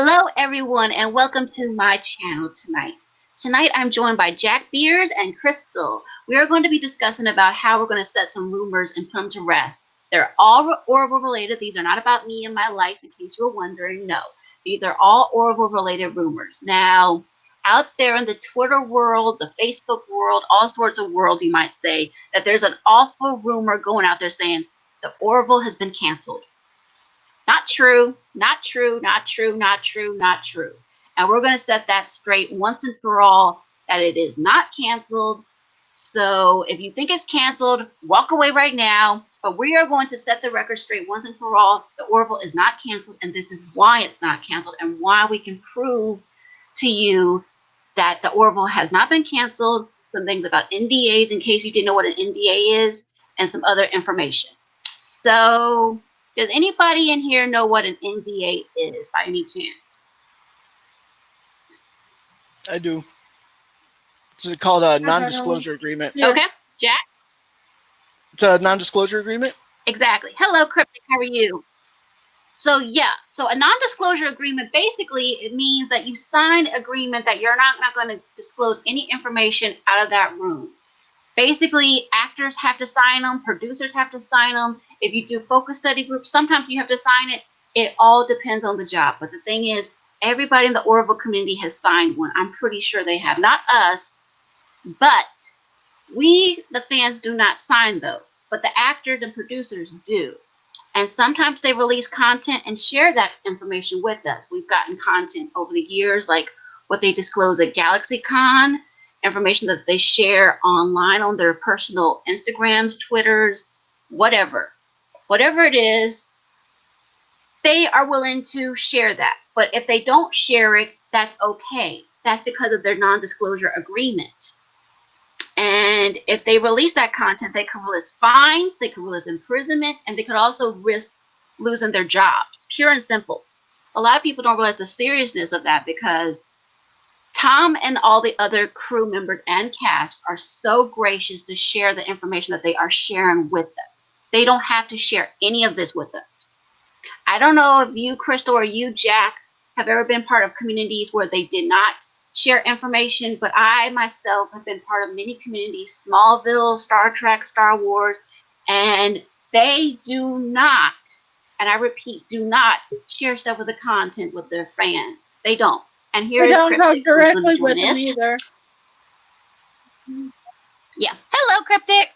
Hello, everyone, and welcome to my channel tonight. Tonight, I'm joined by Jack Beers and Crystal. We are going to be discussing about how we're going to set some rumors and put them to rest. They're all Orville related. These are not about me and my life, in case you were wondering. No, these are all Orville related rumors. Now, out there in the Twitter world, the Facebook world, all sorts of worlds, you might say, that there's an awful rumor going out there saying the Orville has been canceled. Not true, not true, not true, not true, not true. And we're going to set that straight once and for all that it is not canceled. So if you think it's canceled, walk away right now. But we are going to set the record straight once and for all. The Orville is not canceled, and this is why it's not canceled and why we can prove to you that the Orville has not been canceled. Some things about NDAs in case you didn't know what an NDA is, and some other information. So does anybody in here know what an NDA is by any chance? I do. It's called a non-disclosure agreement. Yes. Okay, Jack? It's a non-disclosure agreement? Exactly. Hello, Cryptic. How are you? So a non-disclosure agreement, basically, it means that you sign an agreement that you're not going to disclose any information out of that room. Basically, actors have to sign them, producers have to sign them. If you do focus study groups, sometimes you have to sign it. It all depends on the job. But the thing is, everybody in the Orville community has signed one. I'm pretty sure they have. Not us, but we, the fans, do not sign those. But the actors and producers do. And sometimes they release content and share that information with us. We've gotten content over the years, like what they disclose at GalaxyCon, information that they share online on their personal Instagrams, Twitters, whatever it is, they are willing to share that. But if they don't share it, that's okay. That's because of their non-disclosure agreement. And if they release that content, they could risk fines, they could risk imprisonment, and they could also risk losing their jobs. Pure and simple. A lot of people don't realize the seriousness of that because Tom and all the other crew members and cast are so gracious to share the information that they are sharing with us. They don't have to share any of this with us. I don't know if you, Crystal, or you, Jack, have ever been part of communities where they did not share information, but I myself have been part of many communities, Smallville, Star Trek, Star Wars, and they do not, and I repeat, do not share stuff with the content with their fans. They don't. And here is don't Cryptic, talk directly who's with going to them join us. either. Yeah. Hello, Cryptic.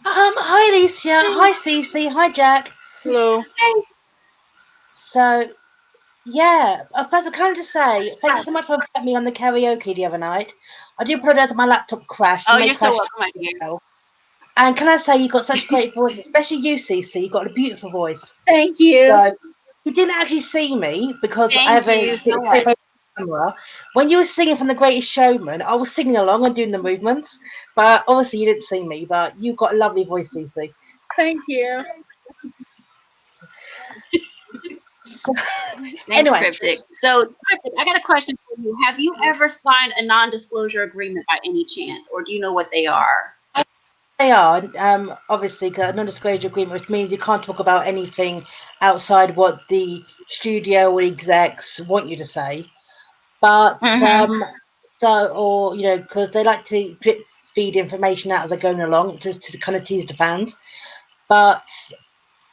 Hi Alicia, hi Cece, hi Jack. Hello. Hey. So, yeah, first I kind of just say thanks so much for having me on the karaoke the other night. I do apologize that my laptop crashed. Oh, you're so welcome, my dear. And can I say you got such a great voice, especially you, Cece. You got a beautiful voice. Thank you. So, you didn't actually see me because I have a camera. When you were singing from The Greatest Showman, I was singing along and doing the movements, but obviously you didn't see me. But you got a lovely voice, Cece. Thank you. Thanks, Anyway. Cryptic. So, Cryptic, I got a question for you. Have you ever signed a non-disclosure agreement by any chance, or do you know what they are? They are, obviously, a non-disclosure agreement, which means you can't talk about anything outside what the studio or execs want you to say. But, because they like to drip feed information out as they're going along to kind of tease the fans. But,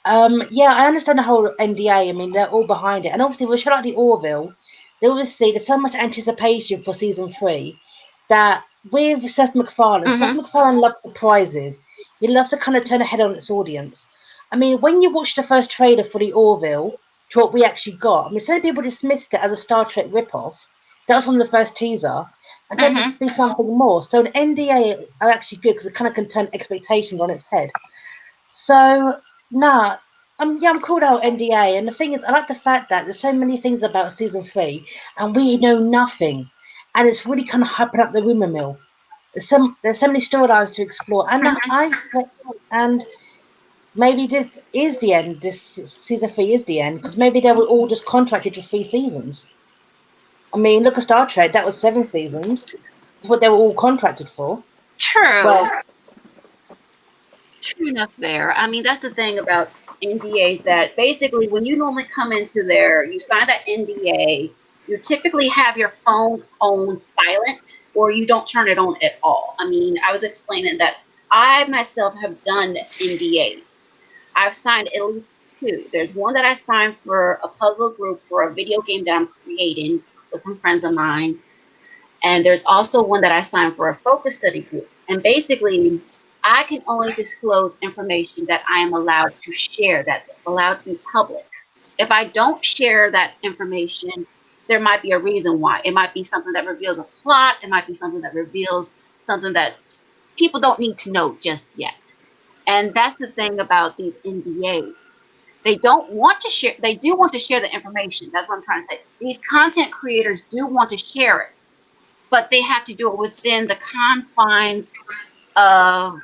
I understand the whole NDA. I mean, they're all behind it. And obviously, with a show like the Orville, there's so much anticipation for season 3 that with Seth MacFarlane, Seth MacFarlane loves surprises. He loves to kind of turn a head on its audience. I mean, when you watch the first trailer for the Orville, to what we actually got, I mean, so many people dismissed it as a Star Trek ripoff. That was from the first teaser. And then it'd be something more. So an NDA are actually good because it kind of can turn expectations on its head. So, I'm called out NDA. And the thing is, I like the fact that there's so many things about season 3 and we know nothing. And it's really kind of hyping up the rumor mill. There's so many storylines to explore, and maybe this is the end. This season 3 is the end because maybe they were all just contracted for 3 seasons. I mean, look at Star Trek. That was 7 seasons. That's what they were all contracted for. True. Well, true enough there. I mean, that's the thing about NDAs, that basically when you normally come into there, you sign that NDA, you typically have your phone on silent or you don't turn it on at all. I mean, I was explaining that I myself have done NDAs. I've signed at least two. There's one that I signed for a puzzle group for a video game that I'm creating with some friends of mine. And there's also one that I signed for a focus study group. And basically, I can only disclose information that I am allowed to share, that's allowed to be public. If I don't share that information, there might be a reason why. It might be something that reveals a plot. It might be something that reveals something that people don't need to know just yet. And that's the thing about these NDAs. They don't want to share. They do want to share the information. That's what I'm trying to say. These content creators do want to share it, but they have to do it within the confines of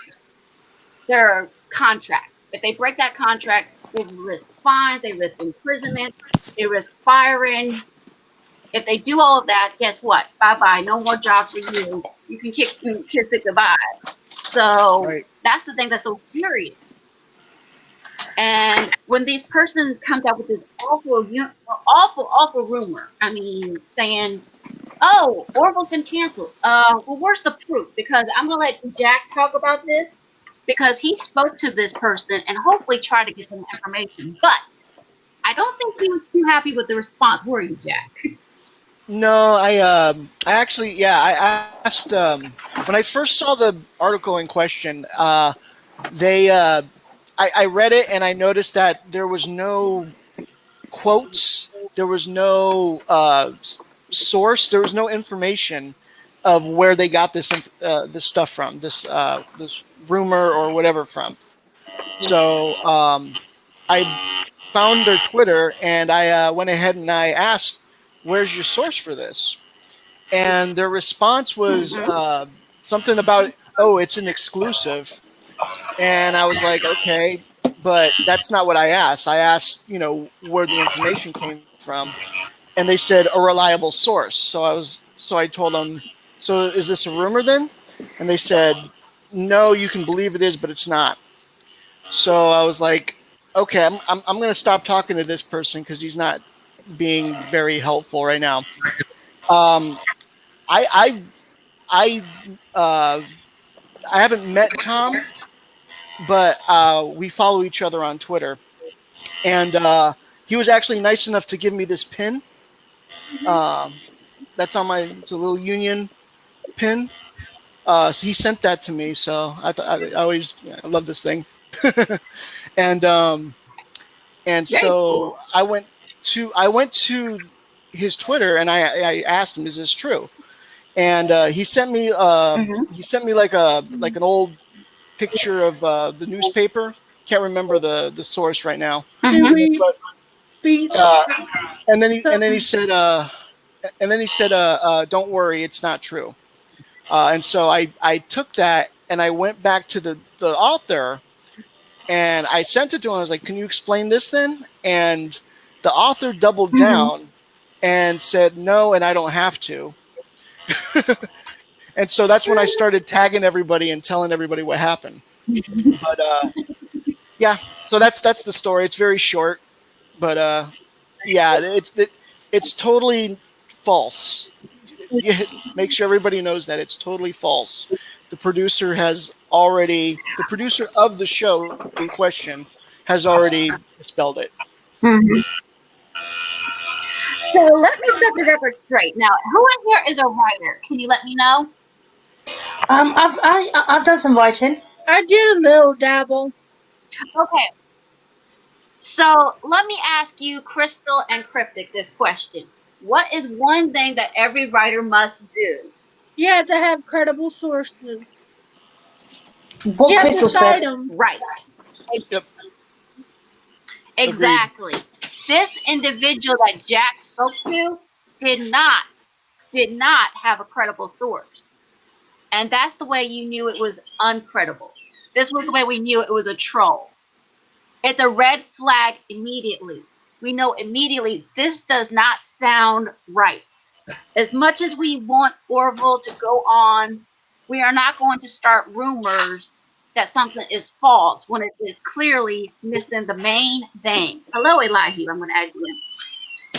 their contract. If they break that contract, they risk fines, they risk imprisonment, they risk firing. If they do all of that, guess what? Bye bye. No more job for you. You can kiss it goodbye. So Right. that's the thing that's so serious. And when this person comes out with this awful rumor, I mean, saying, "Oh, Orville's been canceled." Well, where's the proof? Because I'm gonna let Jack talk about this, because he spoke to this person and hopefully tried to get some information. But I don't think he was too happy with the response, were you, Jack? No, I actually, yeah, I asked when I first saw the article in question. They, I read it and I noticed that there was no quotes, there was no source, there was no information of where they got this stuff from, this rumor or whatever from. So I found their Twitter and I went ahead and I asked, "Where's your source for this?" And their response was Mm-hmm. something about, "Oh, it's an exclusive." And I was like, "Okay, but that's not what I asked. I asked, where the information came from." And they said a reliable source. So I told them, "So is this a rumor then?" And they said, "No, you can believe it is, but it's not." So I was like, "Okay, I'm going to stop talking to this person because he's not being very helpful right now." Um, I I I uh, I haven't met Tom, but we follow each other on Twitter, and he was actually nice enough to give me this pin. Um, that's on my. It's a little Union pin. He sent that to me, so I love this thing, and Very so cool. I went to his Twitter and I asked him, "Is this true?" And Mm-hmm. he sent me like an old picture of the newspaper. Can't remember the source right now, Mm-hmm. but Beat uh, and then he something. said don't worry, it's not true. And so I took that and I went back to the author and I sent it to him. I was like, "Can you explain this then?" And the author doubled Mm-hmm. down and said, "No, and I don't have to." And so that's when I started tagging everybody and telling everybody what happened. But yeah, so that's the story. It's very short, but yeah, it's totally false. You make sure everybody knows that it's totally false. The producer of the show in question has already dispelled it. Mm-hmm. So let me set the record straight. Now, who in here is a writer? Can you let me know? I've done some writing. I did a little dabble. Okay. So let me ask you, Crystal and Cryptic, this question. What is one thing that every writer must do? You have to have credible sources. What You have to Crystal cite said. them. Right. Yep, agreed. Exactly. This individual that Jack spoke to did not did not have a credible source. And that's the way you knew it was uncredible. This was the way we knew it was a troll. It's a red flag immediately. We know immediately this does not sound right. As much as we want Orville to go on, we are not going to start rumors that something is false when it is clearly missing the main thing. Hello, Elihu. I'm going to add you in.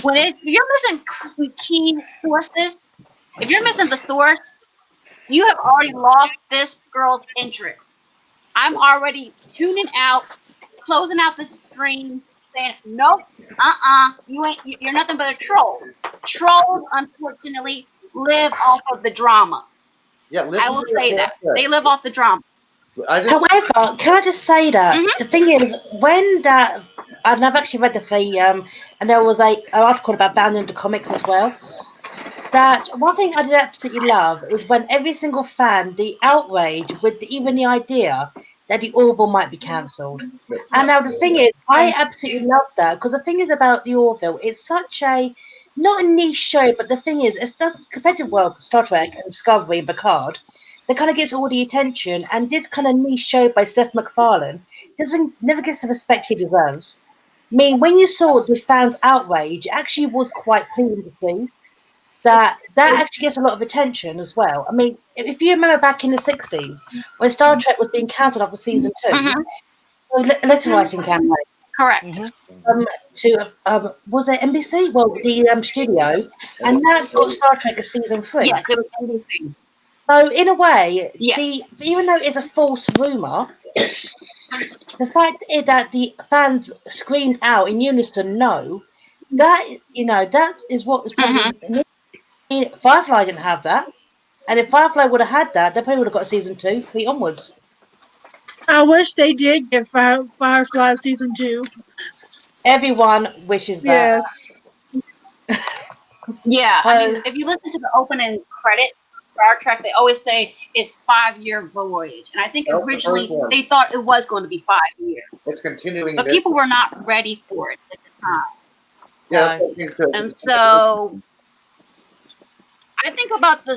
If you're missing key sources, if you're missing the source, you have already lost this girl's interest. I'm already tuning out, closing out the stream, saying, nope, you're nothing but a troll. Trolls, unfortunately, live off of the drama. Yeah, I will say that. They live off the drama. However, can I just say that Mm-hmm. the thing is, when that I've actually read the and there was an article about banning the comics as well. That one thing I did absolutely love is when every single fan, the outrage with even the idea that the Orville might be cancelled. And now the thing is, I absolutely love that because the thing is about the Orville, it's such a not a niche show, but the thing is, it's just compared to Star Trek and Discovery and Picard, that kind of gets all the attention. And this kind of niche show by Seth MacFarlane never gets the respect he deserves. I mean, when you saw the fans' outrage, it actually was quite pleasing to see that actually gets a lot of attention as well. I mean, if you remember back in the 60s when Star Trek was being cancelled after season 2, letter writing campaign. Correct. Was it NBC? Well, the studio, and that got Star Trek as season 3. Yes, it was NBC. So in a way, Yes. even though it's a false rumor, the fact is that the fans screamed out in unison, "No!" That that is what was probably. Firefly didn't have that, and if Firefly would have had that, they probably would have got season 2, 3 onwards. I wish they did get Firefly season 2. Everyone wishes that. Yes. Yeah, I mean, if you listen to the opening credits of Star Trek, they always say it's 5-year voyage, and I think originally they thought it was going to be 5 years. It's continuing, but people were not ready for it at the time. Yeah, and so I think about the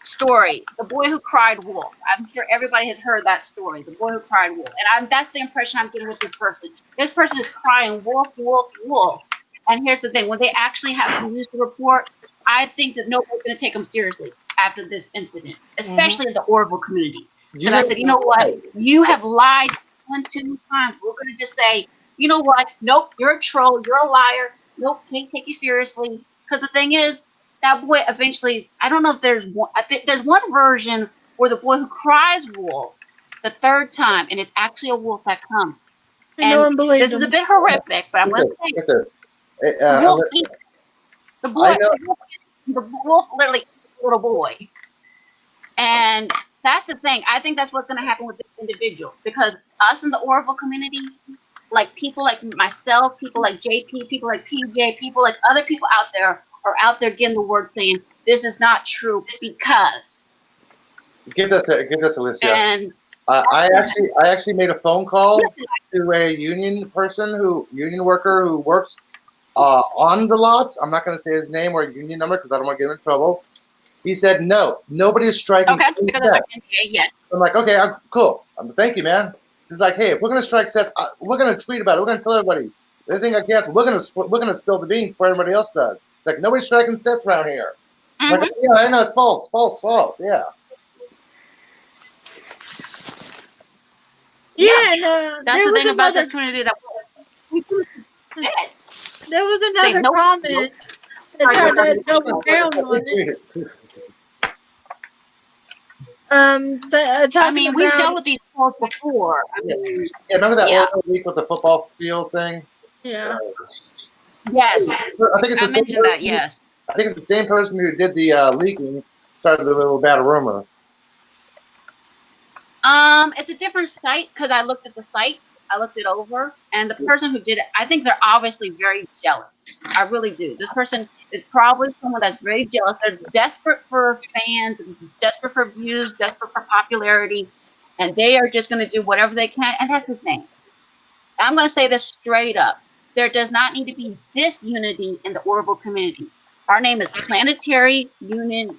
story, The Boy Who Cried Wolf. I'm sure everybody has heard that story, The Boy Who Cried Wolf, and that's the impression I'm getting with this person. This person is crying wolf, wolf, wolf. And here's the thing: when they actually have some news to report, I think that nobody's going to take them seriously after this incident, especially in the Orville community. And I said, you know what? You have lied 1-2 times. We're going to just say, you know what? Nope, you're a troll. You're a liar. Nope, can't take you seriously. Because the thing is, that boy eventually, I don't know if there's one. I think there's one version where the boy who cries wolf the third time, and it's actually a wolf that comes. And this is a bit horrific, but I'm going to say this. The wolf literally eats the little boy. And that's the thing. I think that's what's going to happen with this individual. Because us in the Orville community, like people like myself, people like JP, people like PJ, people like other people out there are out there getting the word saying, this is not true because. Get this, Alicia. And I actually made a phone call to a union worker who works on the lots. I'm not going to say his name or union number because I don't want to get him in trouble. He said, no, nobody is striking. Okay, because of yes. I'm like, okay, cool. Thank you, man. He's like, hey, if we're going to strike sets, we're going to tweet about it. We're going to tell everybody. Everything I cancel, we're going to spill the beans before everybody else does. Like, nobody's striking sets around here. Mm-hmm. Like, yeah, I know, it's false. Yeah. Yeah, and that's the thing about this community that there was another comment that tried to double down on it. I mean, we've dealt with these calls before. I mean, remember that week with the football field thing? Yeah. Yes. I mentioned that. Yes. I think it's the same person who did the leaking started a little bad rumor. It's a different site because I looked at the site. I looked it over, and the person who did it, I think they're obviously very jealous. I really do. This person is probably someone that's very jealous. They're desperate for fans, desperate for views, desperate for popularity, and they are just going to do whatever they can. And that's the thing. I'm going to say this straight up. There does not need to be disunity in the Orville community. Our name is Planetary Union.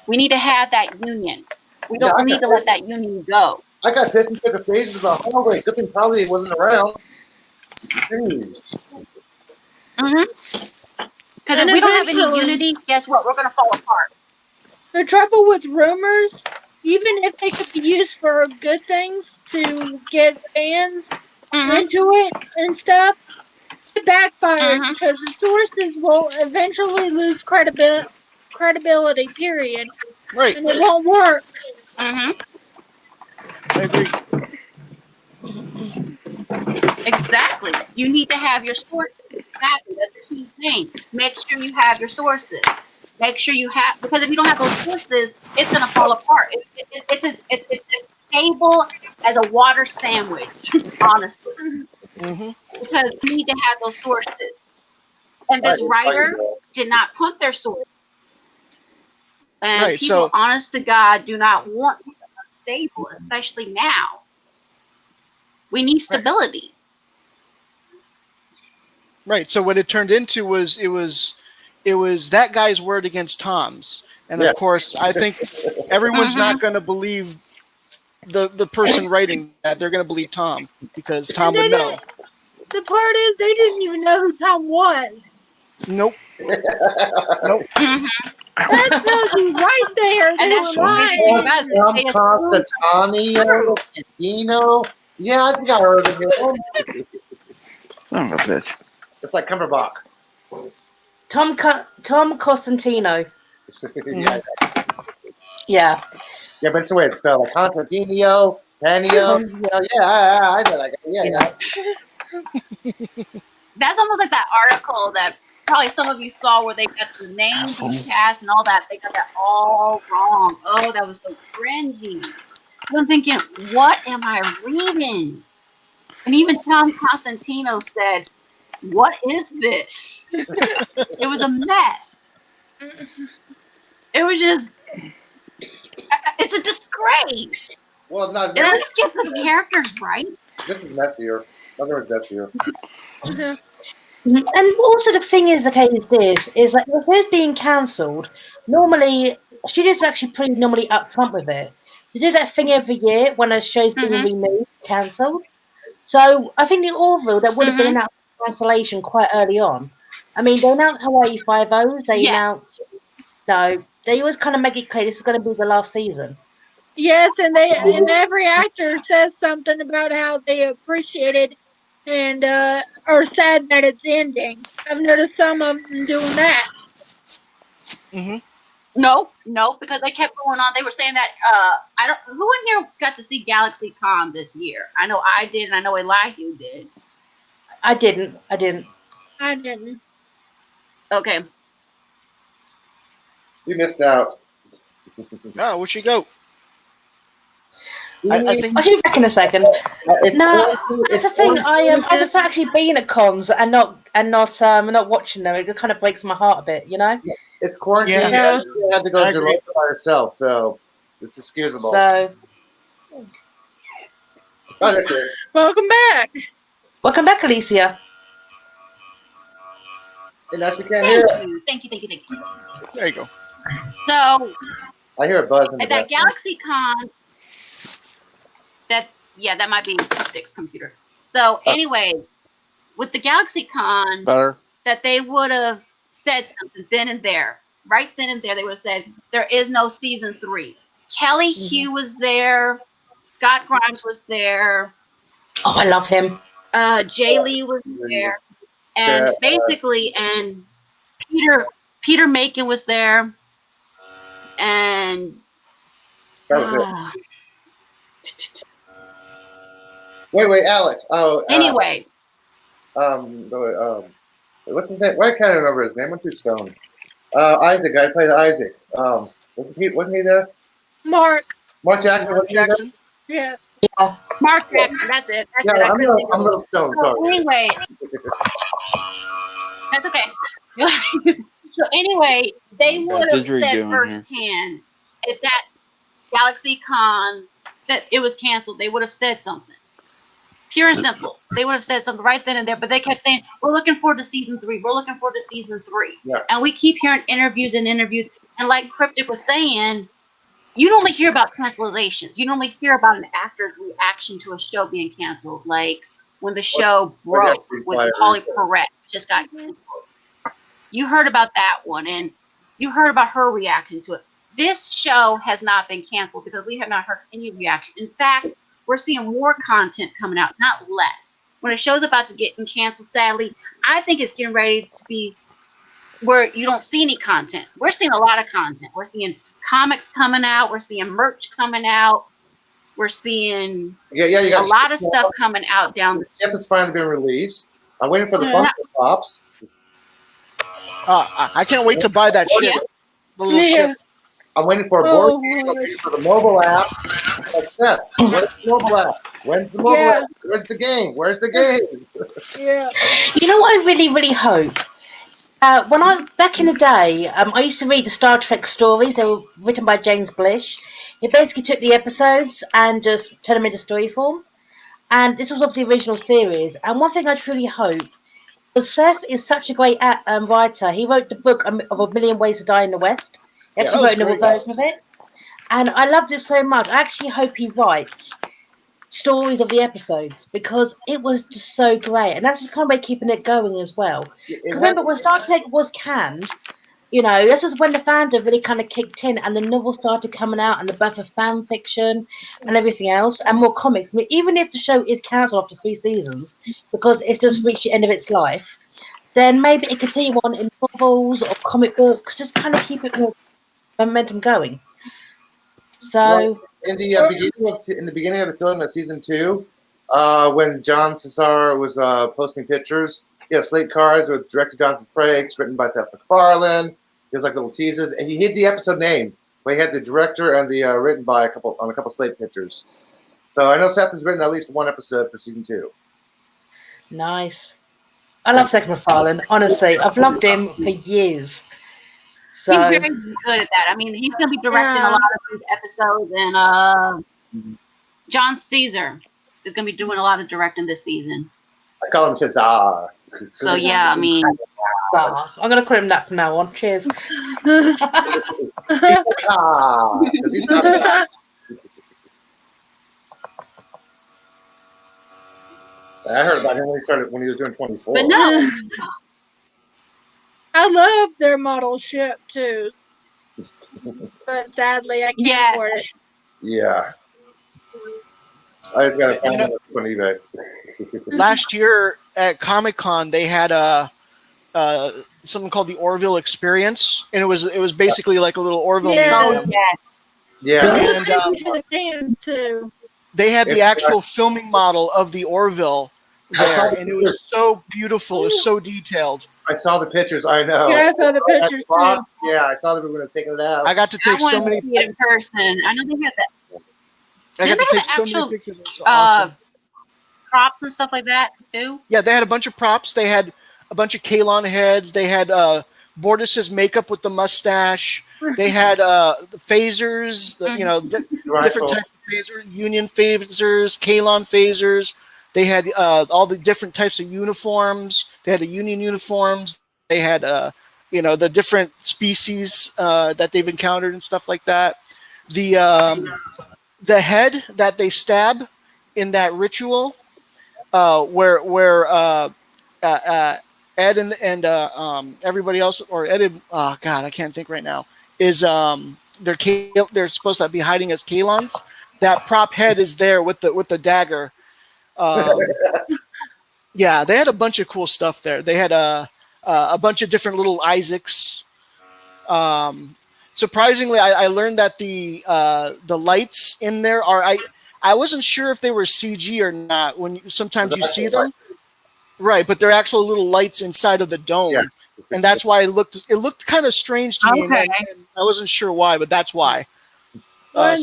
We need to have that union. We don't need to let that union go. I got pissed and took a page of the hallway. Good thing probably wasn't around. Because if we don't have any unity, guess what? We're going to fall apart. The trouble with rumors even if they could be used for good things to get fans into it and stuff, it backfires because the sources will eventually lose credibility, period. Right. And it won't work. I agree. Exactly. You need to have your sources. Exactly. That's the key thing. Make sure you have your sources. Make sure you have, because if you don't have those sources, it's going to fall apart. It's as stable as a water sandwich, honestly, Hmm. because you need to have those sources. And Right, this writer did not put their sources. And Right. people, So honest to God, do not want something unstable, especially now. We need stability. right. So what it turned into was it was that guy's word against Tom's, and Yeah. of course I think everyone's not going to believe the person writing that. They're going to believe Tom because And Tom would they know. didn't. The part is, they didn't even know who Tom was. Nope. Nope. That tells you right there they And that's were the crazy thing lying. about it. They assume Constantinio, Cantino. Yeah, I think I heard of him. Son of a bitch. It's like Cumberbatch. Tom Costantino. yeah, Yeah. yeah, but it's the way it's spelled. Like Constantinio, Panio. Yeah, I know that guy. Yeah. that's almost like that article that probably some of you saw where they got the names of the cast and all that. They got that all wrong. Oh, that was so cringy. I'm thinking, what am I reading? And even Tom Constantino said, "What is this?" It was a mess. It was just, it's a disgrace. Well, it's not. At least get the characters right. This is messier. Other is messier. And also the thing is, the case is like if it's being cancelled, normally studios are actually pretty normally upfront with it. They do that thing every year when a show's being removed, cancelled. So I think the Orville that would have been announced cancellation quite early on. I mean, they announced Hawaii Five O's. They Yeah. announced they always kind of make it clear this is going to be the last season. Yes, and every actor says something about how they appreciated and are sad that it's ending. I've noticed some of them doing that. Hmm. No, because they kept going on. They were saying that I don't. Who in here got to see Galaxy Con this year? I know I did, and I know Elihu did. I didn't. I didn't. Okay. You missed out. Oh, where'd she go? I think. I'll be back in a second. No, that's the thing. I prefer actually being at cons and not watching them. It just kind of breaks my heart a bit, you know. It's quarantine. Yeah. You had to go I to agree. by yourself, so it's excusable. So Oh, that's it. Welcome back. welcome back, Alicia. And now she can't hear it. Thank you. There you go. So I hear a buzz in the at that background. Galaxy Con, that might be Cryptic's computer. So anyway, with the Galaxy Con, Better. that they would have said something then and there, right then and there. They would have said there is no season 3. Kelly Hugh was there. Scott Grimes was there. Oh, I love him. Jay Lee was there, and basically, and Peter Macon was there, and That was it. Wait, Alex. Oh. Anyway, What's his name? Why can't I remember his name? I'm too stoned. Isaac. I played Isaac. Wasn't he there? Mark. Mark Jackson. Mark Jackson. Yes. Yeah. Mark Jackson. That's it. Yeah, I'm a little stoned. So Sorry. anyway, that's okay. So anyway, they would have said firsthand at that Galaxy Con that it was canceled. They would have said something. Pure and simple. They would have said something right then and there, but they kept saying, "We're looking forward to season 3. We're looking forward to season 3." Yeah. And we keep hearing interviews. And like Cryptic was saying, you normally hear about cancellations. You normally hear about an actor's reaction to a show being canceled, like when the show broke with Holly Perrette, just got canceled. You heard about that one, and you heard about her reaction to it. this show has not been canceled because we have not heard any reaction. In fact, we're seeing more content coming out, not less. When a show's about to get canceled, sadly, I think it's getting ready to be where you don't see any content. We're seeing a lot of content. We're seeing comics coming out. We're seeing merch coming out. We're seeing You got a lot of stuff coming out down the ship has finally been released. I'm waiting for the Funko Pops. I can't wait to buy that ship. Yeah. The little ship. I'm waiting for a board game. I'm waiting for the mobile app. Like that. Where's the mobile app? When's the mobile app? Where's the game? Where's the game? Yeah. You know what I really, really hope? When I back in the day, I used to read the Star Trek stories. They were written by James Blish. He basically took the episodes and just turned them into story form. And this was of the original series. And one thing I truly hope, because Seth is such a great writer. He wrote the book of A Million Ways to Die in the West. He actually wrote a novel version of it. And I loved it so much. I actually hope he writes stories of the episodes because it was just so great. And that's just kind of way keeping it going as well. Because remember, when Star Trek was canned, you know, this was when the fandom really kind of kicked in and the novel started coming out and the birth of fan fiction and everything else and more comics. I mean, even if the show is cancelled after 3 seasons because it's just reached the end of its life, then maybe it continue on in novels or comic books, just kind of keep it more momentum going. So in the beginning of the film of season 2, when John Cesar was posting pictures, he had slate cards with directed Jonathan Frakes, written by Seth MacFarlane. There's like little teasers, and he hid the episode name. But he had the director and the written by a couple slate pictures. So I know Seth has written at least 1 episode for season 2. Nice. I love Seth MacFarlane. Honestly, I've loved him for years. So he's very good at that. I mean, he's going to be directing a lot of these episodes, and John Caesar is going to be doing a lot of directing this season. I call him Cesar. So yeah, I mean, I'm gonna call him that from now on. Cheers. He's not I heard about him when he was doing 24. But no, I love their model ship too, but sadly I can't afford it. Yeah. I just got to find it on eBay. Last year at Comic-Con, they had something called the Orville Experience, and it was basically like a little Orville museum. Yeah. And the fans too. they had the actual filming model of the Orville there, and it was so beautiful. It was so detailed. I saw the pictures. I know. Yeah, I saw the pictures too. Yeah, I saw that we were going to take it out. I got to take so many see it in person. I know they had that. I got to take so many pictures. It was awesome. Props and stuff like that too. Yeah, they had a bunch of props. They had a bunch of Kalon heads. They had Bortus's makeup with the mustache. They had the phasers, different types of phasers, Union phasers, Kalon phasers. They had all the different types of uniforms. They had the Union uniforms. They had the different species that they've encountered and stuff like that. The head that they stab in that ritual, where Ed and everybody else, or Ed, God, I can't think right now, is they're supposed to be hiding as Kalons. That prop head is there with the dagger. Yeah, they had a bunch of cool stuff there. They had a bunch of different little Isaacs. Surprisingly, I learned that the lights in there are I wasn't sure if they were CG or not. When sometimes you see them, right? But they're actual little lights inside of the dome, and that's why it looked kind of strange to me. And I wasn't sure why, but that's why. One of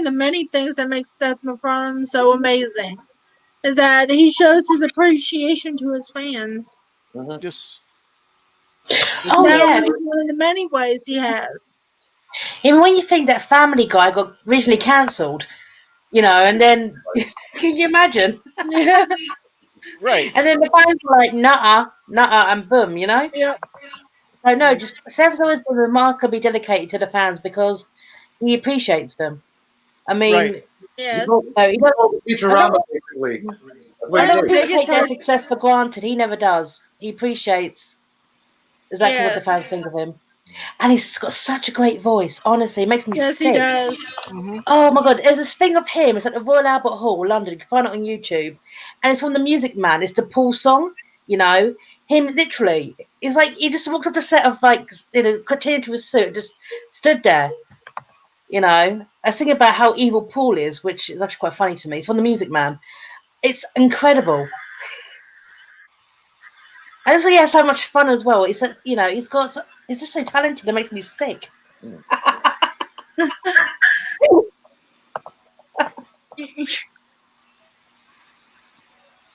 the many things that makes Seth MacFarlane so amazing is that he shows his appreciation to his fans. Just one of the many ways he has. Even when you think that Family Guy got originally cancelled, and then can you imagine? Yeah. Right. And then the fans were like, nuh-uh, and boom, Yeah. So no, just Seth's always been remarkably dedicated to the fans because he appreciates them. I mean, yes. I don't take their success for granted. He never does. He appreciates exactly what the fans think of him. And he's got such a great voice. Honestly, it makes me Yes, sick. he does. Mm-hmm. Oh my god, there's this thing of him. It's at the Royal Albert Hall, London. You can find it on YouTube, and it's from the Music Man. It's the Paul song. You know, him literally. It's like he just walked off the set of continued to his suit, and just stood there. You know, I was thinking about how evil Paul is, which is actually quite funny to me. It's from the Music Man. It's incredible. And also, he has so much fun as well. He's he's just so talented. It makes me sick.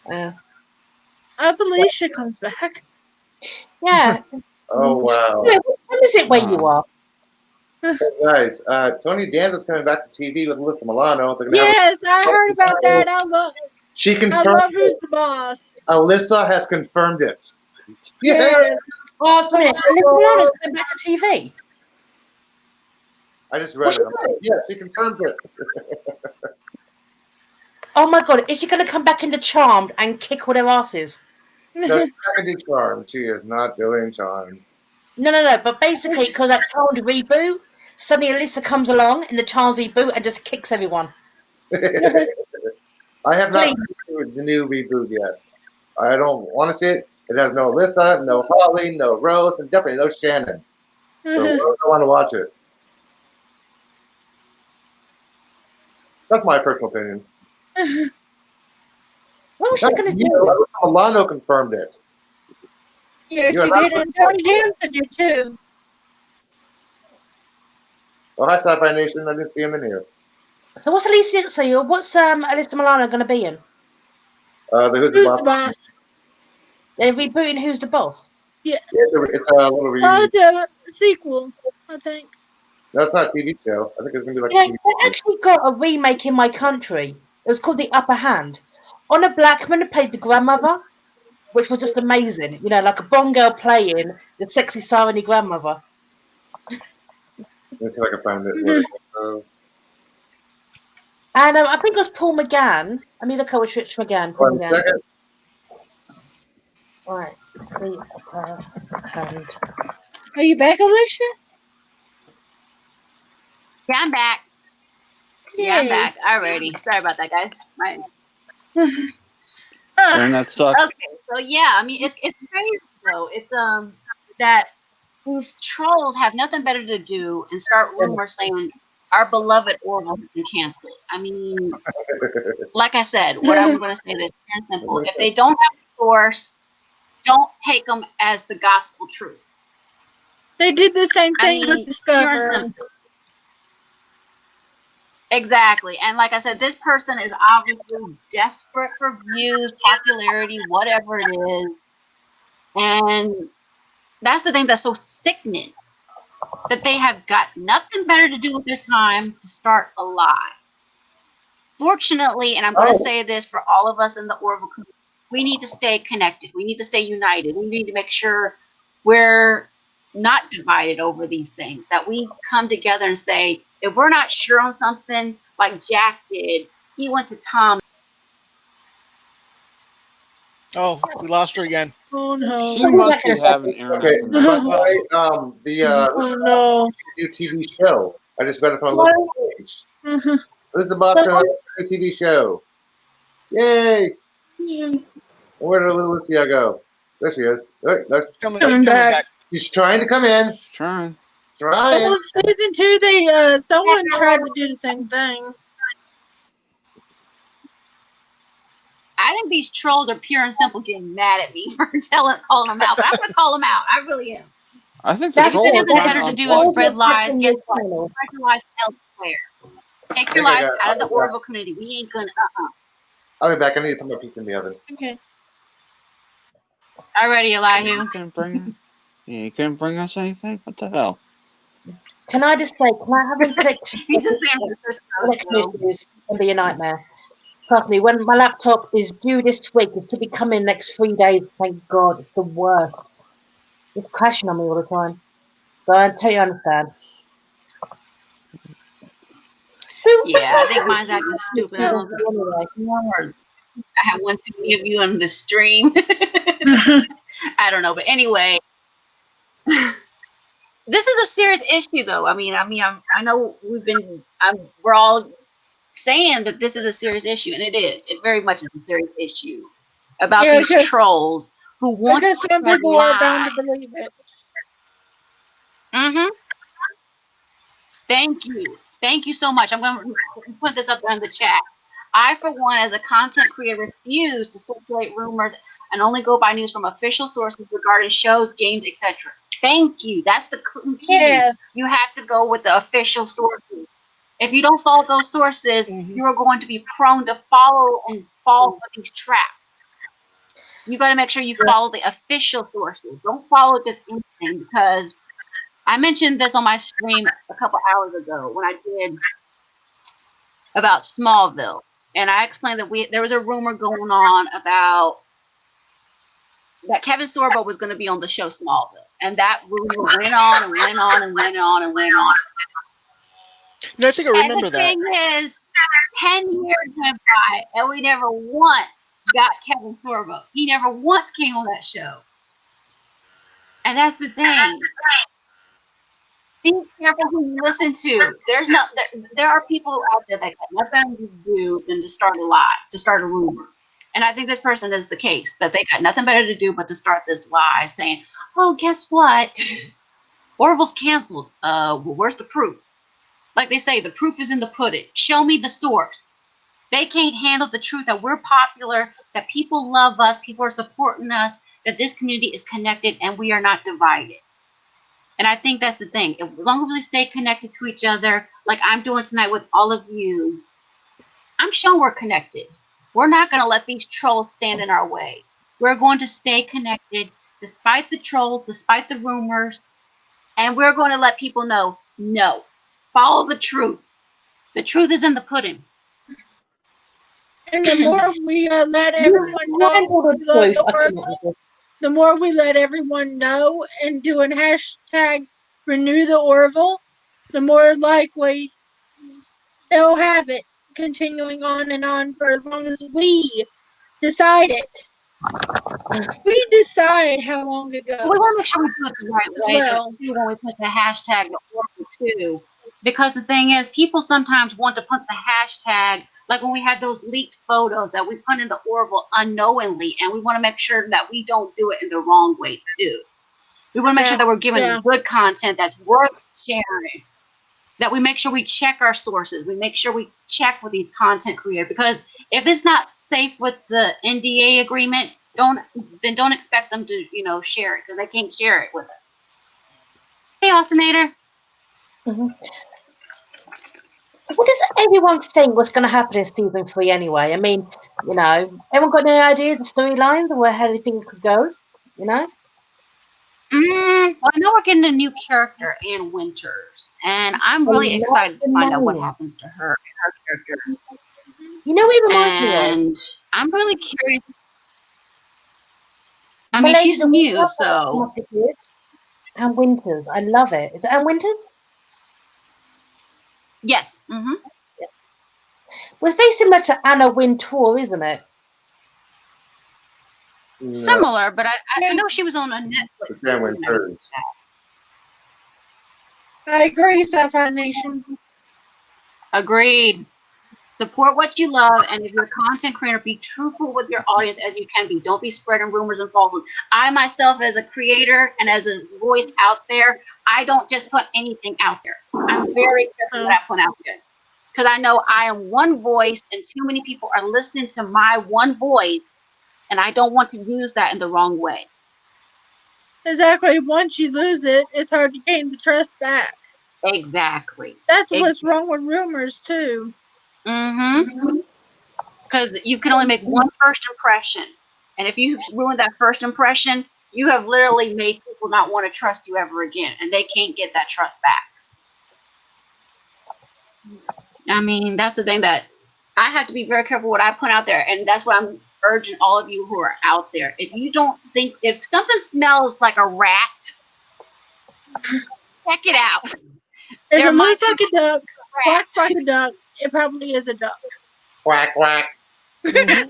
Yeah. I hope Alicia comes back. Yeah. Oh wow, When is it where you are? guys! Tony Danza's coming back to TV with Alyssa Milano. They're gonna have Yes, I heard about that. She I confirmed. love Who's It. the Boss. Alyssa has confirmed it. Yes. Awesome. Wait, Alyssa Milano's coming back to TV. I just read it. Yeah, she confirmed it. Oh my god, is she going to come back into Charmed and kick all their asses? No, she's not gonna do Charmed. She is not doing Charmed. No. But basically, because that Charmed reboot, suddenly Alyssa comes along in the Charmed reboot and just kicks everyone. I have not seen the new reboot yet. I don't want to see it. It has no Alyssa, no Holly, no Rose, and definitely no Shannon. So I don't want to watch it. That's my personal opinion. What was she going to do? Alyssa Milano confirmed it. Yeah, You're she not did, and Tony Danza did too. Oh, hi, Sci-Fi Nation. I didn't see him in here. So what's Alyssa Milano going to be in? The Who's Who's the the Boss? Boss? They're rebooting Who's the Boss? Yeah. It's a little reunion. The sequel, I think. No, it's not a TV show. I think it's going to be like Yeah, a TV they show. actually got a remake in my country. It was called The Upper Hand. Honor Blackman who played the grandmother, which was just amazing. You know, like a Bond girl playing the sexy Sarani grandmother. Let's see if I can find it. And I think it was Paul McGann. I mean, look how it's Rich McGann. Paul One McGann. second. Right. The Upper Hand. Are you back, Alicia? Yeah, I'm back. Yeah, I'm Yay. back. Alrighty. Sorry about that, guys. My Internet sucks. okay, so yeah, I mean it's crazy though. It's that these trolls have nothing better to do and start rumors saying our beloved Orville has been canceled. I mean, like I said, what I'm going to say is pure and simple. If they don't have a source, don't take them as the gospel truth. They did the same I thing mean, with pure and Discover. simple. Exactly. And like I said, this person is obviously desperate for views, popularity, whatever it is. And that's the thing that's so sickening, that they have got nothing better to do with their time to start a lie. Fortunately, and I'm going to say this for all of us in the Orville community, we need to stay connected. We need to stay united. We need to make sure we're not divided over these things, that we come together and say, if we're not sure on something, like Jack did, he went to Tom. Oh, we lost her again. Oh no. She must be having internet Okay, by the connection. way, Oh no. new TV show. I just read it from Alyssa page. Mhm. This is the boss coming out with a new TV show. Yay! Where did little Lucia go? There she is. There's, Coming back. she's trying to come in. Trying. Trying. Well, season 2, they someone tried to do the same thing. I think these trolls are pure and simple getting mad at me for calling them out. But I'm going to call them out. I really am. I think the That's trolls There's are nothing trying better to to do is unplug. spread lies. Guess what? Channel. Spread your lies elsewhere. Take your I think I lies got- out of the I got- Orville community. We ain't gonna. I'll be back. I need to put my pizza in the oven. Okay. Already, Elihu. You couldn't bring us anything? What the hell? Can I just say, can I have a connection? He's in San Francisco. So. Issues can be a nightmare. Trust me, when my laptop is due this week, it should be coming next 3 days. Thank God, it's the worst. It's crashing on me all the time. So I totally understand. Yeah, I think mine's acting stupid. Anyway. I have one too many of you on the stream. I don't know, but anyway. This is a serious issue, though. I know we're all saying that this is a serious issue, and it is. It very much is a serious issue about Yeah, these trolls who want because to some spread people are bound to lies. believe it. Mm-hmm. Thank you so much. I'm going to put this up there in the chat. I, for one, as a content creator, refuse to circulate rumors and only go by news from official sources regarding shows, games, etc. Thank you. That's the key. Yes. You have to go with the official sources. If you don't follow those sources, Mhm. you are going to be prone to follow and fall for these traps. You got to make sure you follow the official sources. Don't follow just anything, because I mentioned this on my stream a couple hours ago when I did about Smallville, and I explained that there was a rumor going on about that Kevin Sorbo was going to be on the show Smallville, and that rumor went on and went on and went on and went on. I think I And remember the that. thing is, 10 years went by, and we never once got Kevin Sorbo. He never once came on that show. And that's the thing. Be careful who you listen to. There are people out there that got nothing to do than to start a lie, to start a rumor. And I think this person is the case, that they got nothing better to do but to start this lie, saying, "Oh, guess what? Orville's canceled. Well, where's the proof?" Like they say, the proof is in the pudding. Show me the source. They can't handle the truth that we're popular, that people love us, people are supporting us, that this community is connected, and we are not divided. And I think that's the thing. As long as we stay connected to each other, like I'm doing tonight with all of you, I'm sure we're connected. We're not going to let these trolls stand in our way. We're going to stay connected despite the trolls, despite the rumors, and we're going to let people know, no, follow the truth. The truth is in the pudding. And the more we let everyone know, the more we let everyone know and do a hashtag renew the Orville, the more likely they'll have it continuing on and on for as long as we decide it. We decide how long it goes. We want to make sure we do it the right way. Well, Too, when we put the hashtag the Orville too, because the thing is, people sometimes want to put the hashtag, like when we had those leaked photos that we put in the Orville unknowingly, and we want to make sure that we don't do it in the wrong way too. We want to make sure that we're giving good content that's worth sharing. That we make sure we check our sources. We make sure we check with these content creators, because if it's not safe with the NDA agreement, don't expect them to share it, because they can't share it with us. Hey, Austinator. Mm-hmm. What does everyone think what's going to happen in season 3 anyway? I mean, everyone got any ideas of storylines or how they think it could go? Well, I know we're getting a new character, Ann Winters, and I'm really excited to find out what happens to her and her character. And I'm really curious. I mean, she's new, so. Ann Winters, I love it. Is it Ann Winters? Yes. Mm-hmm. Yeah. Well, it's very similar to Anna Wintour, isn't it? No. Similar, but I know she was on a Netflix. Ann Winters. I agree, Sapphire Nation. Agreed. Support what you love, and if you're a content creator, be truthful with your audience as you can be. Don't be spreading rumors and falsehoods. I myself, as a creator and as a voice out there, I don't just put anything out there. I'm very careful what I put out there, because I know I am one voice, and too many people are listening to my one voice, and I don't want to use that in the wrong way. Exactly. Once you lose it, it's hard to gain the trust back. Exactly. That's what's wrong with rumors, too. Mm-hmm. Because you can only make one first impression. And if you ruin that first impression, you have literally made people not want to trust you ever again. And they can't get that trust back. I mean, that's the thing, that I have to be very careful what I put out there. And that's what I'm urging all of you who are out there. If something smells like a rat, check it out. If it looks like a duck, quacks like a duck, it probably is a duck. Quack, quack. Like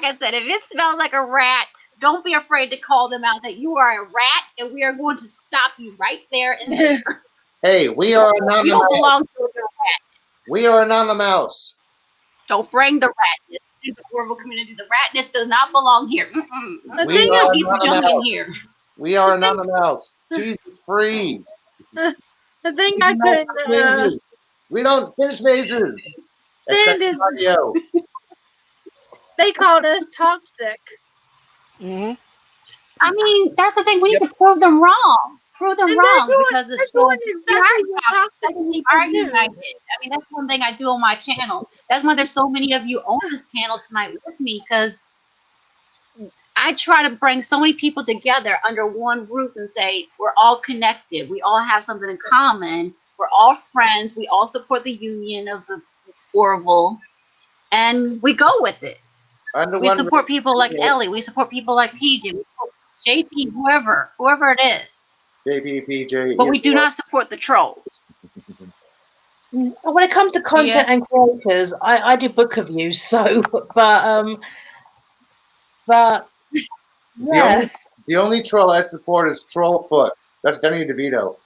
I said, if it smells like a rat, don't be afraid to call them out and say, "You are a rat and we are going to stop you right there and there. Hey, we are You anonymous. don't belong to the rat. We are anonymous. Don't bring the ratness to the Orville community. The ratness does not belong here. The We thing are Need to jump in anonymous. here. We are anonymous. Jesus free. the thing We I do not couldn't finish mazes. We don't finish mazes. Except stand is Mario. they called us toxic. Hmm. I mean, that's the thing. We Yep. need to prove them wrong. Prove them And wrong because they're it's doing we exactly what are toxic toxic. We people are do. united. I mean, that's one thing I do on my channel. That's why there's so many of you on this panel tonight with me because I try to bring so many people together under one roof and say we're all connected. We all have something in common. We're all friends. We all support the union of the Orville, and we go with it. Under We one support roof. people like Ellie. We support people like PJ. We support JP, whoever it is. JPPJ. But we do not support the trolls. When it comes to content Yes. and creators, I do book reviews, so but yeah. The only troll I support is Trollfoot. That's Danny DeVito.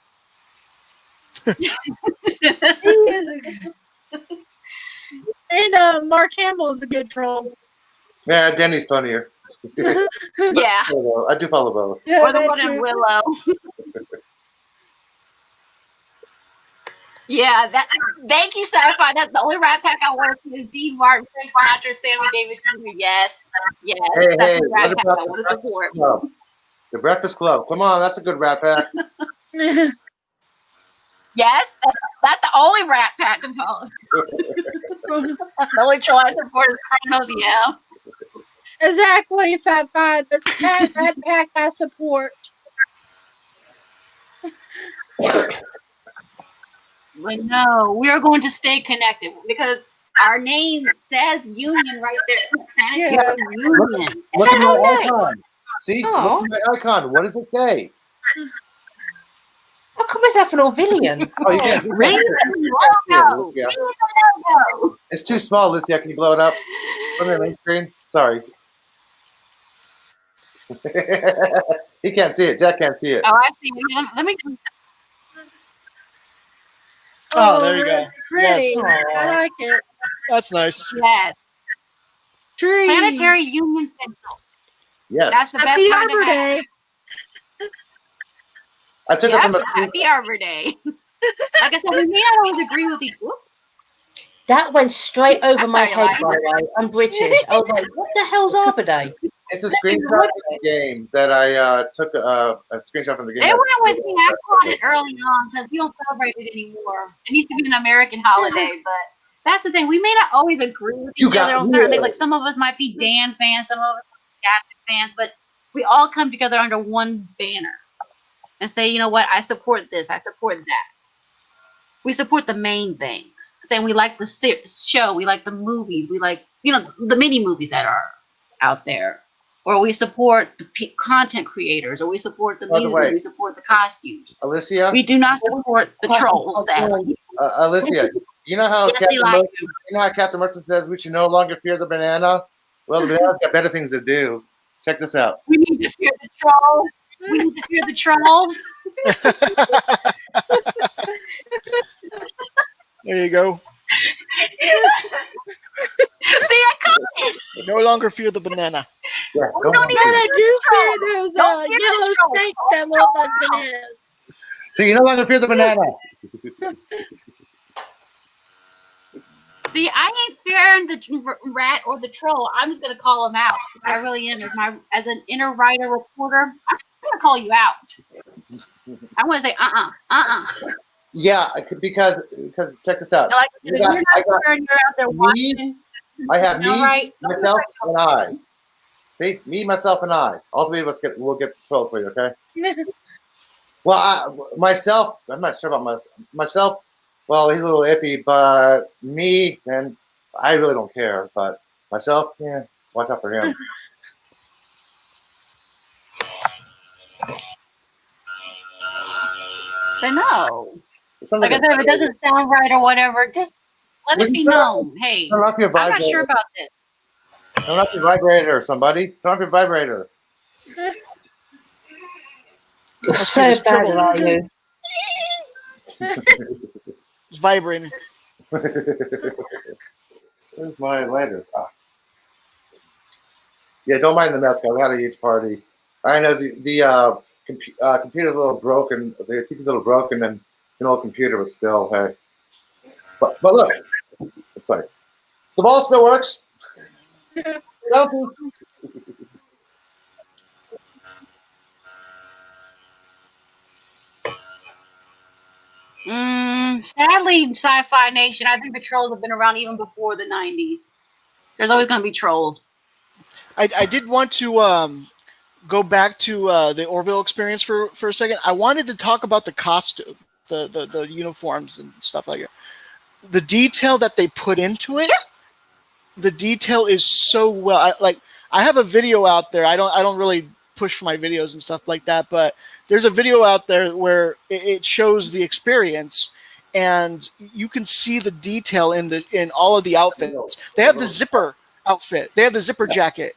He is and Mark Hamill is a good troll. Yeah, Danny's funnier. Yeah. I do follow both. Yeah, Or the that's one in true. Willow. Yeah, that. Thank you, Sci-Fi. That's the only Rat Pack I want to see is Dean Martin, Frank Sinatra, Sammy Davis Jr. Yes, Hey, that's hey, the Rat what Pack about I the want to Breakfast support. Club? The Breakfast Club. Come on, that's a good Rat Pack. Yes, that's the only Rat Pack component. The only troll I support is Chronos. Yeah. Exactly, sci-fi. The Rat Pack I support. But no, we are going to stay connected because our name says union right there. Planetary Union. Look at my Hello. icon. See? Aw. Look at my icon. What does it say? How come it's an Orvillian? Oh, you can't. Read the logo. Yeah. Read the logo. It's too small, Lucia. Can you blow it up? Put it on the main screen. Sorry. He can't see it. Jack can't see it. Oh, I see. Let me. Oh, there you go. That's pretty. Yes. I like it. That's nice. Yes. Tree. Planetary Union Central. Yes. That's the best Happy kind to Arbor have. Day. I took it Yep, from a happy Arbor Day. Like I said, we may not always agree with each. Whoop. That went straight over I'm my sorry, head, by the way. I'm British. I was like, what the hell's Arbor Day? It's a screenshot of the game that I took a screenshot from the game. It went with me. I caught it early on because we don't celebrate it anymore. It used to be an American holiday, but that's the thing. We may not always agree with You each got other on me. certain things. Like some of us might be Dan fans, some of us might be Captain fans, but we all come together under one banner and say, you know what, I support this, I support that. We support the main things. Saying we like the show, we like the movies, we like, the mini movies that are out there. Or we support the content creators, or we support the By the music, way, we support the costumes. Alicia, We do not support the trolls, sadly. Alicia, you know how Yes, Eli. Captain Merchant says we should no longer fear the banana? Well, the banana's got better things to do. Check this out. We need to fear the trolls. We need to fear the trolls. There you go. See, I caught it. No longer fear the banana. Yeah, We don't But I do fear those Don't fear the yellow trolls. snakes that look like bananas. So you no longer fear the banana. See, I ain't fearing the rat or the troll. I'm just gonna call them out. I really am. As an inner writer reporter, I'm gonna call you out. I'm gonna say, Yeah, because check this out. Like, if you're not sure and you're out there watching. I have me, Right? myself, and I. See, me, myself, and I. All three of us will get trolls for you. Okay. Well, myself, I'm not sure about myself. Well, he's a little iffy, but me, and I really don't care. But myself, yeah, watch out for him. But no. Like I said, if it doesn't sound right or whatever, just let it be known. Hey, turn off your I'm not vibrator. sure about this. Turn off your vibrator, somebody. Turn off your vibrator. Must be So this bad triple. are you? It's vibrating. Where's my lighter? Ah. Yeah, don't mind the mess, guys. I had a huge party. I know the computer's a little broken. The TV's a little broken, and it's an old computer, but still, hey. But look, I'm sorry. The ball still works. Healthy. Sadly, Sci-Fi Nation, I think the trolls have been around even before the 90s. There's always going to be trolls. I did want to go back to the Orville experience for a second. I wanted to talk about the costume, the uniforms and stuff like that. The detail that they put into it, the detail is so well. I have a video out there. I don't really push for my videos and stuff like that, but there's a video out there where it shows the experience, and you can see the detail in all of the outfits. They have the zipper outfit. They have the zipper jacket,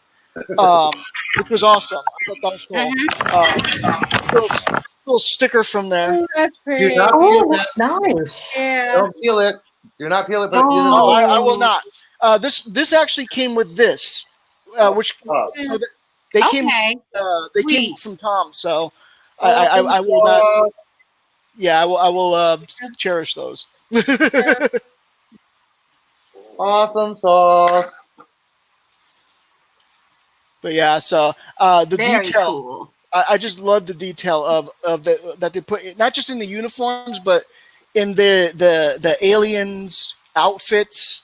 which was awesome. I thought that was cool. Little sticker from there. Oh, that's Do pretty. not Oh, peel it. that's nice. Yeah. Don't peel it. Do not peel it. But use it as Oh, a I will not. This actually came with this, which so they came Okay. from Tom. So I will not. Yeah, I will cherish those. Awesome sauce. But yeah, so the Very detail. cool. I just love the detail of that they put not just in the uniforms, but in the aliens outfits.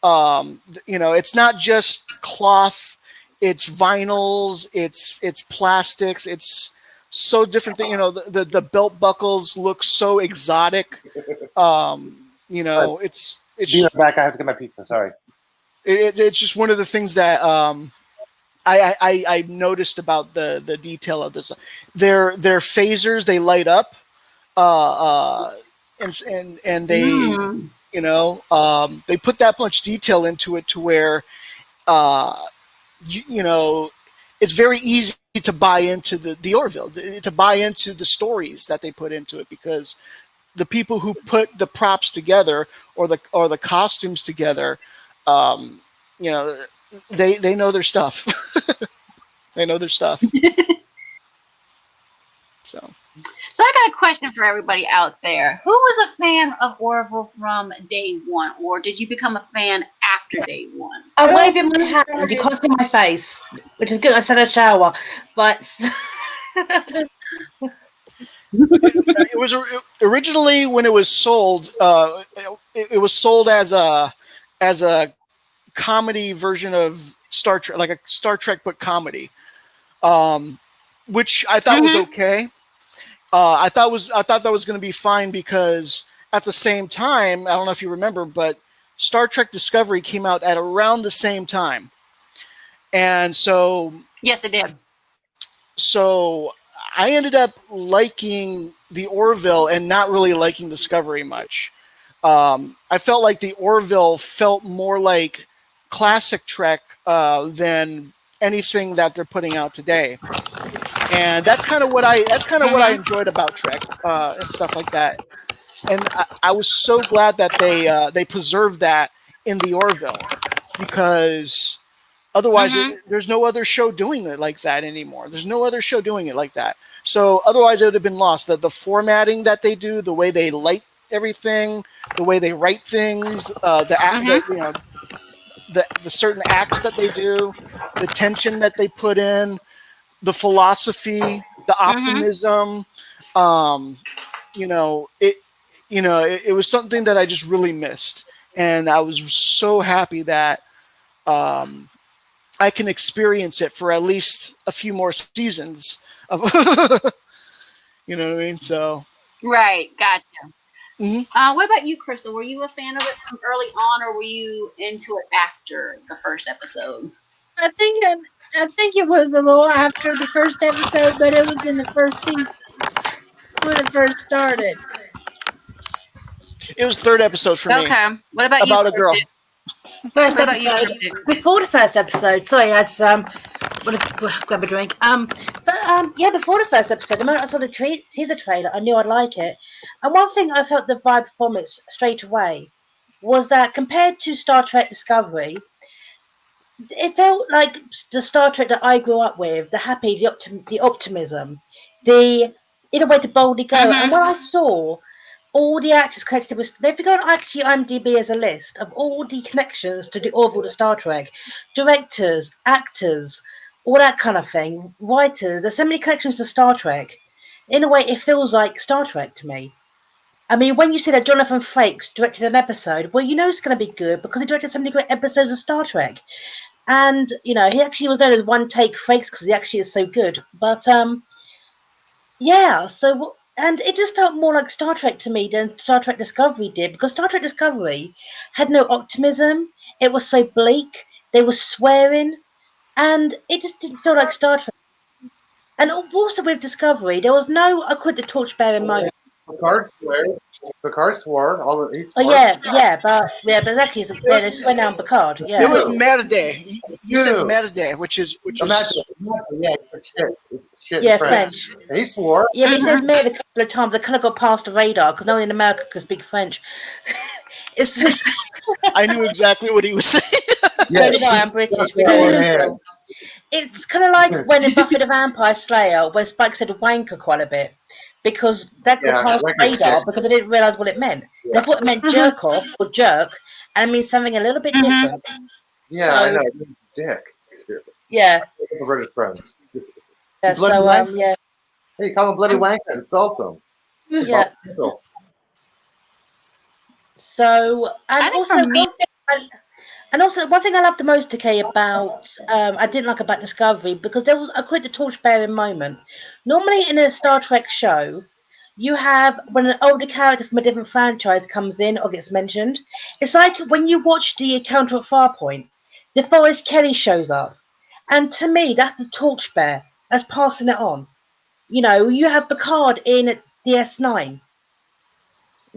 It's not just cloth; it's vinyls, it's plastics, it's so different. The belt buckles look so exotic. It's Be just right back. I have to get my pizza. Sorry. it's just one of the things that I noticed about the detail of this. Their phasers, they light up, and they they put that much detail into it to where it's very easy to buy into the Orville, to buy into the stories that they put into it, because the people who put the props together or the costumes together, they know their stuff. They know their stuff. So I got a question for everybody out there. Who was a fan of Orville from day one, or did you become a fan after day one? I'm waving my hand. You can't see my face, which is good. I said a shower, but It was originally, when it was sold. It was sold as a comedy version of Star Trek, like a Star Trek but comedy, which I thought was okay. I thought that was going to be fine, because at the same time, I don't know if you remember, but Star Trek Discovery came out at around the same time, and so Yes, it did. so I ended up liking the Orville and not really liking Discovery much. I felt like the Orville felt more like classic Trek than anything that they're putting out today, and that's kind of what I enjoyed about Trek and stuff like that. And I was so glad that they preserved that in the Orville, because otherwise there's no other show doing it like that anymore. There's no other show doing it like that. So otherwise it would have been lost. The formatting that they do, the way they light everything, the way they write things, the certain acts that they do, the tension that they put in, the philosophy, the optimism. It was something that I just really missed, and I was so happy that I can experience it for at least a few more seasons of you know what I mean? So Right, gotcha. Mhm. What about you, Crystal? Were you a fan of it from early on, or were you into it after the first episode? I think it was a little after the first episode, but it was in the first season when it first started. It was third episode for me, Okay. What about about you, a girl. Cryptic? first What about you, episode Cryptic? before the first episode. Sorry, I just want to grab a drink. Yeah, before the first episode, the moment I saw the teaser trailer, I knew I'd like it. And one thing I felt the vibe from it straight away was that compared to Star Trek Discovery, it felt like the Star Trek that I grew up with, the happy, the optimism, the in a way to boldly go. And when I saw all the actors connected with, if you go on actually IMDb as a list of all the connections to the Orville to Star Trek, directors, actors, all that kind of thing, writers, there's so many connections to Star Trek. In a way, it feels like Star Trek to me. I mean, when you see that Jonathan Frakes directed an episode, well, you know it's going to be good because he directed so many great episodes of Star Trek. And, you know, he actually was known as one take Frakes because he actually is so good. But, yeah, so, and it just felt more like Star Trek to me than Star Trek Discovery did because Star Trek Discovery had no optimism. It was so bleak. They were swearing. And it just didn't feel like Star Trek. And also with Discovery, there was no, I call it the torchbearing moment. Picard swore. Picard swore. He Oh swore. but exactly. Yeah, they swear down Picard. It Yeah, was merde. He said You. merde, which is Imagine, yeah, it's shit. It's shit yeah, in French. French. He swore. Yeah, but he said merde a couple of times. I kind of got past the radar because no one in America can speak French. It's just I knew exactly what he was saying. so did I. I'm British. We know it. It's kind of like when in Buffy the Vampire Slayer, where Spike said wanker quite a bit because that got past the wanker's radar shit. because I didn't realise what it meant. They thought it meant jerk off or jerk, and it means something a little bit different. Yeah, So, I know. Dick. Yeah. British friends. Yeah. Bloody So wanker. yeah. Hey, call him bloody wanker and insult him. Yeah. So I think for me, and also one thing I loved the most, Takei, about I didn't like about Discovery because there was a quite the torchbearing moment. Normally in a Star Trek show, you have when an older character from a different franchise comes in or gets mentioned. It's like when you watch the Encounter at Farpoint, DeForest Kelly shows up, and to me that's the torchbearer. That's passing it on. You know, you have Picard in DS9.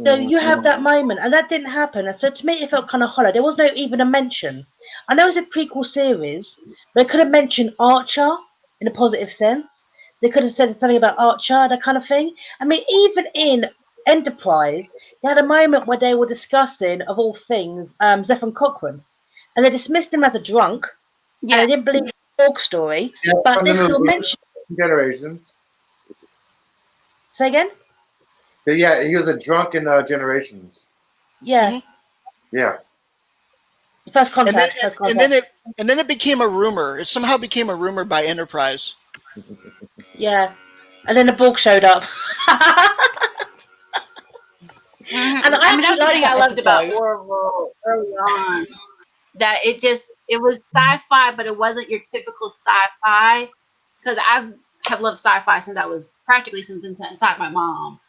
So you have that moment, and that didn't happen. And so to me, it felt kind of hollow. There was no even a mention. I know it's a prequel series, but they could have mentioned Archer in a positive sense. They could have said something about Archer, that kind of thing. I mean, even in Enterprise, they had a moment where they were discussing, of all things, Zephyr Cochrane, and they dismissed him as a drunk, and they didn't believe the Borg story, but they still mentioned. Generations. Say again? Yeah, he was a drunk in Generations. Yeah. Mm-hmm. Yeah. First contact. And then it became a rumor. It somehow became a rumor by Enterprise. Yeah. And then the Borg showed up. and I mean, that's the thing I loved about Orville early on. That it was sci-fi, but it wasn't your typical sci-fi. Because have loved sci-fi since inside my mom,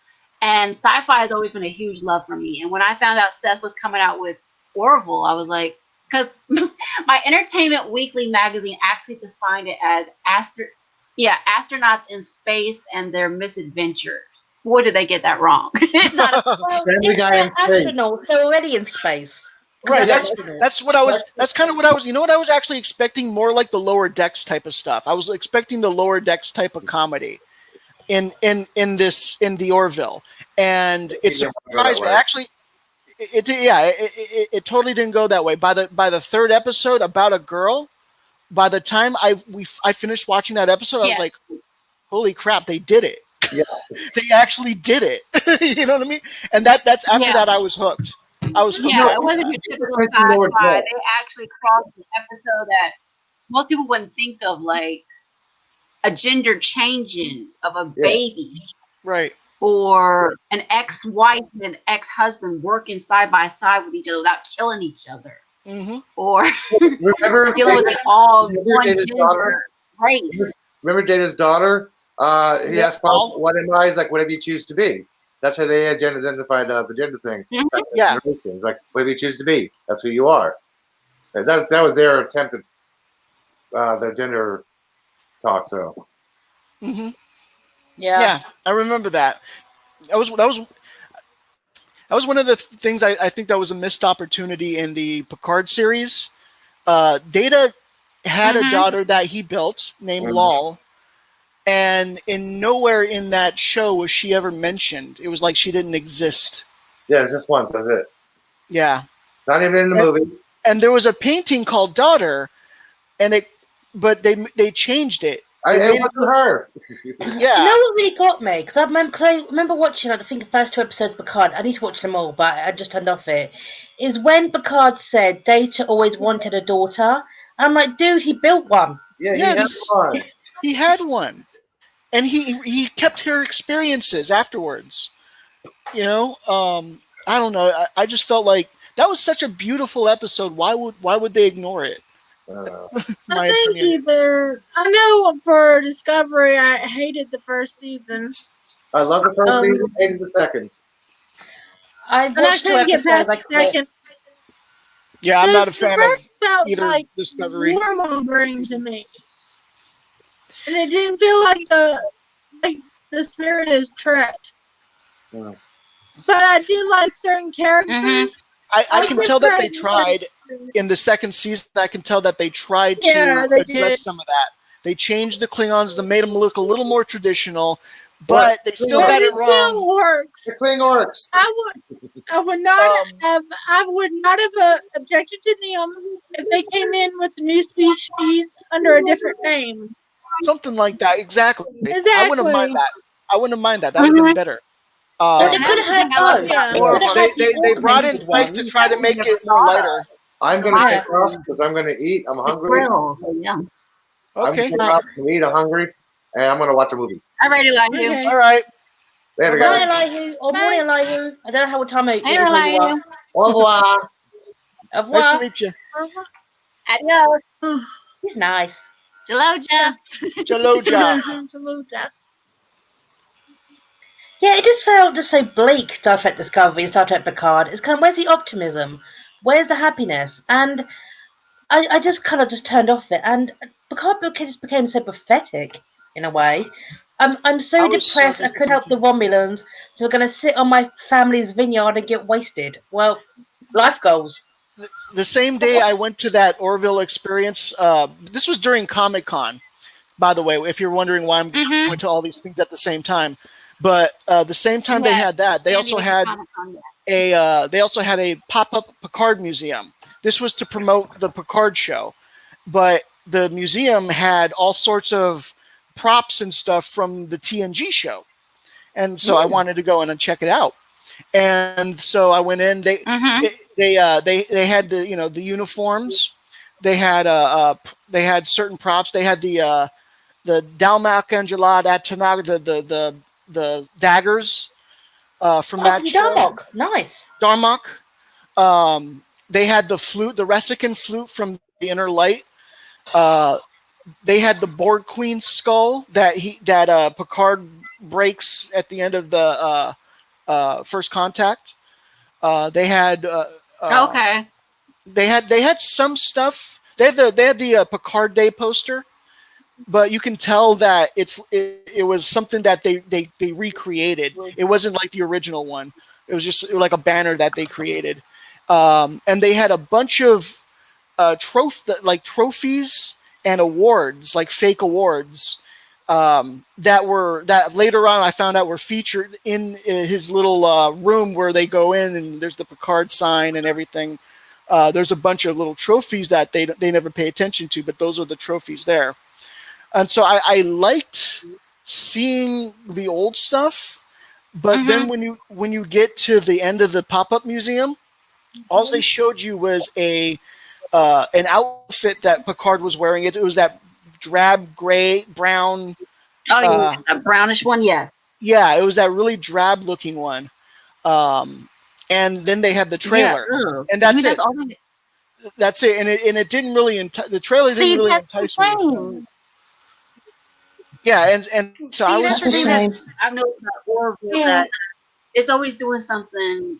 and sci-fi has always been a huge love for me. And when I found out Seth was coming out with Orville, I was like, because my Entertainment Weekly magazine actually defined it as astronauts in space and their misadventures. Boy, did they get that wrong. It's not astronauts. They're already in space. Right, that's what I was. That's kind of what I was. You know what I was actually expecting more like the Lower Decks type of stuff. I was expecting the Lower Decks type of comedy in the Orville, and it surprised me. Actually, it totally didn't go that way. By the third episode about a girl, by the time I finished watching that episode, I was like, holy crap, they did it. Yeah. They actually did it. You know what I mean? And that's after that I was hooked. I was hooked. Yeah, it wasn't your typical sci-fi. They actually crossed an episode that most people wouldn't think of, like a gender changing of a baby. Right. Or an ex-wife and ex-husband working side by side with each other without killing each other. Mm-hmm. Or remember dealing with all one gender race. Remember Data's daughter? He asked Paul, what am I? He's like, whatever you choose to be. That's how they identified the gender thing. Mm-hmm. Yeah. It's like, whatever you choose to be, that's who you are. That was their attempt at the gender talk. So. Mm-hmm. Yeah, I remember that. That was one of the things I think that was a missed opportunity in the Picard series. Data had a daughter that he built named Lal, and in nowhere in that show was she ever mentioned. It was like she didn't exist. Yeah, it's just once. That's it. Yeah. Not even in the movie. And there was a painting called Daughter, but they changed it. It wasn't her. Yeah. You know what really got me? Because I remember watching, I think, the first 2 episodes of Picard. I need to watch them all, but I just turned off it. Is when Picard said Data always wanted a daughter. I'm like, dude, he built one. Yeah, Yes. he had one. He had one. And he kept her experiences afterwards. You know, I don't know. I just felt like that was such a beautiful episode. Why would they ignore it? I think either. I know for Discovery, I hated the first season. I love the first season, hated the second. I watched 2 episodes. I quit. Yeah, I'm not a fan of either like Discovery. Warmongering to me, and it didn't feel like the spirit is Trek. Yeah. But I did like certain characters. I can tell that they tried in the second season. I can tell that they tried to address some of that. They changed the Klingons to made them look a little more traditional, but they still got it wrong. Still works. The Klingons. I would not have objected to them if they came in with a new species under a different name. Something like that, exactly. Exactly. I wouldn't mind that. That would have been better. They could have had both. They brought in Pike to try to make it more lighter. I'm going to take off because I'm going to eat. I'm hungry. Yeah. Okay. I'm going to take off and eat. I'm hungry. And I'm going to watch a movie. All righty, like you. All right. Later, Bye, guys. Elihu. Or morning, Elihu. I don't know what time it is. Later, Elihu. Au revoir. Au revoir. Nice to meet you. Adios. He's nice. Jaloja. Jaloja. Yeah, it just felt just so bleak, Star Trek Discovery and Star Trek Picard. It's kind of, where's the optimism? Where's the happiness? And I just kind of just turned off it. And Picard just became so pathetic in a way. I'm so depressed I couldn't help the Romulans. So we're going to sit on my family's vineyard and get wasted. Well, life goals. The same day I went to that Orville experience, this was during Comic-Con, by the way, if you're wondering why I'm going to all these things at the same time. But the same time they had that, they also had a pop-up Picard museum. This was to promote the Picard show, but the museum had all sorts of props and stuff from the TNG show, and so I wanted to go in and check it out. And so I went in. They had the the uniforms. They had certain props. They had the Dalmak Angelad Atanaga, the daggers from that show. Darmok, nice. Darmok. They had the flute, the Resican flute from the Inner Light. They had the Borg Queen's skull that Picard breaks at the end of the First Contact. They had They had some stuff. They had the Picard Day poster. But you can tell that it was something that they recreated. It wasn't like the original one. It was just like a banner that they created. And they had a bunch of trophies and awards, like fake awards, that later on I found out were featured in his little room where they go in, and there's the Picard sign and everything. There's a bunch of little trophies that they never pay attention to, but those are the trophies there. And so I liked seeing the old stuff, but then when you get to the end of the pop-up museum, all they showed you was an outfit that Picard was wearing. It was that drab gray brown. A brownish one, yes. Yeah, it was that really drab looking one. And then they had the trailer, and that's it. That's it, and it didn't really the trailer didn't really entice me. Yeah, and so I was. That's the thing I've noticed about Orville, that it's always doing something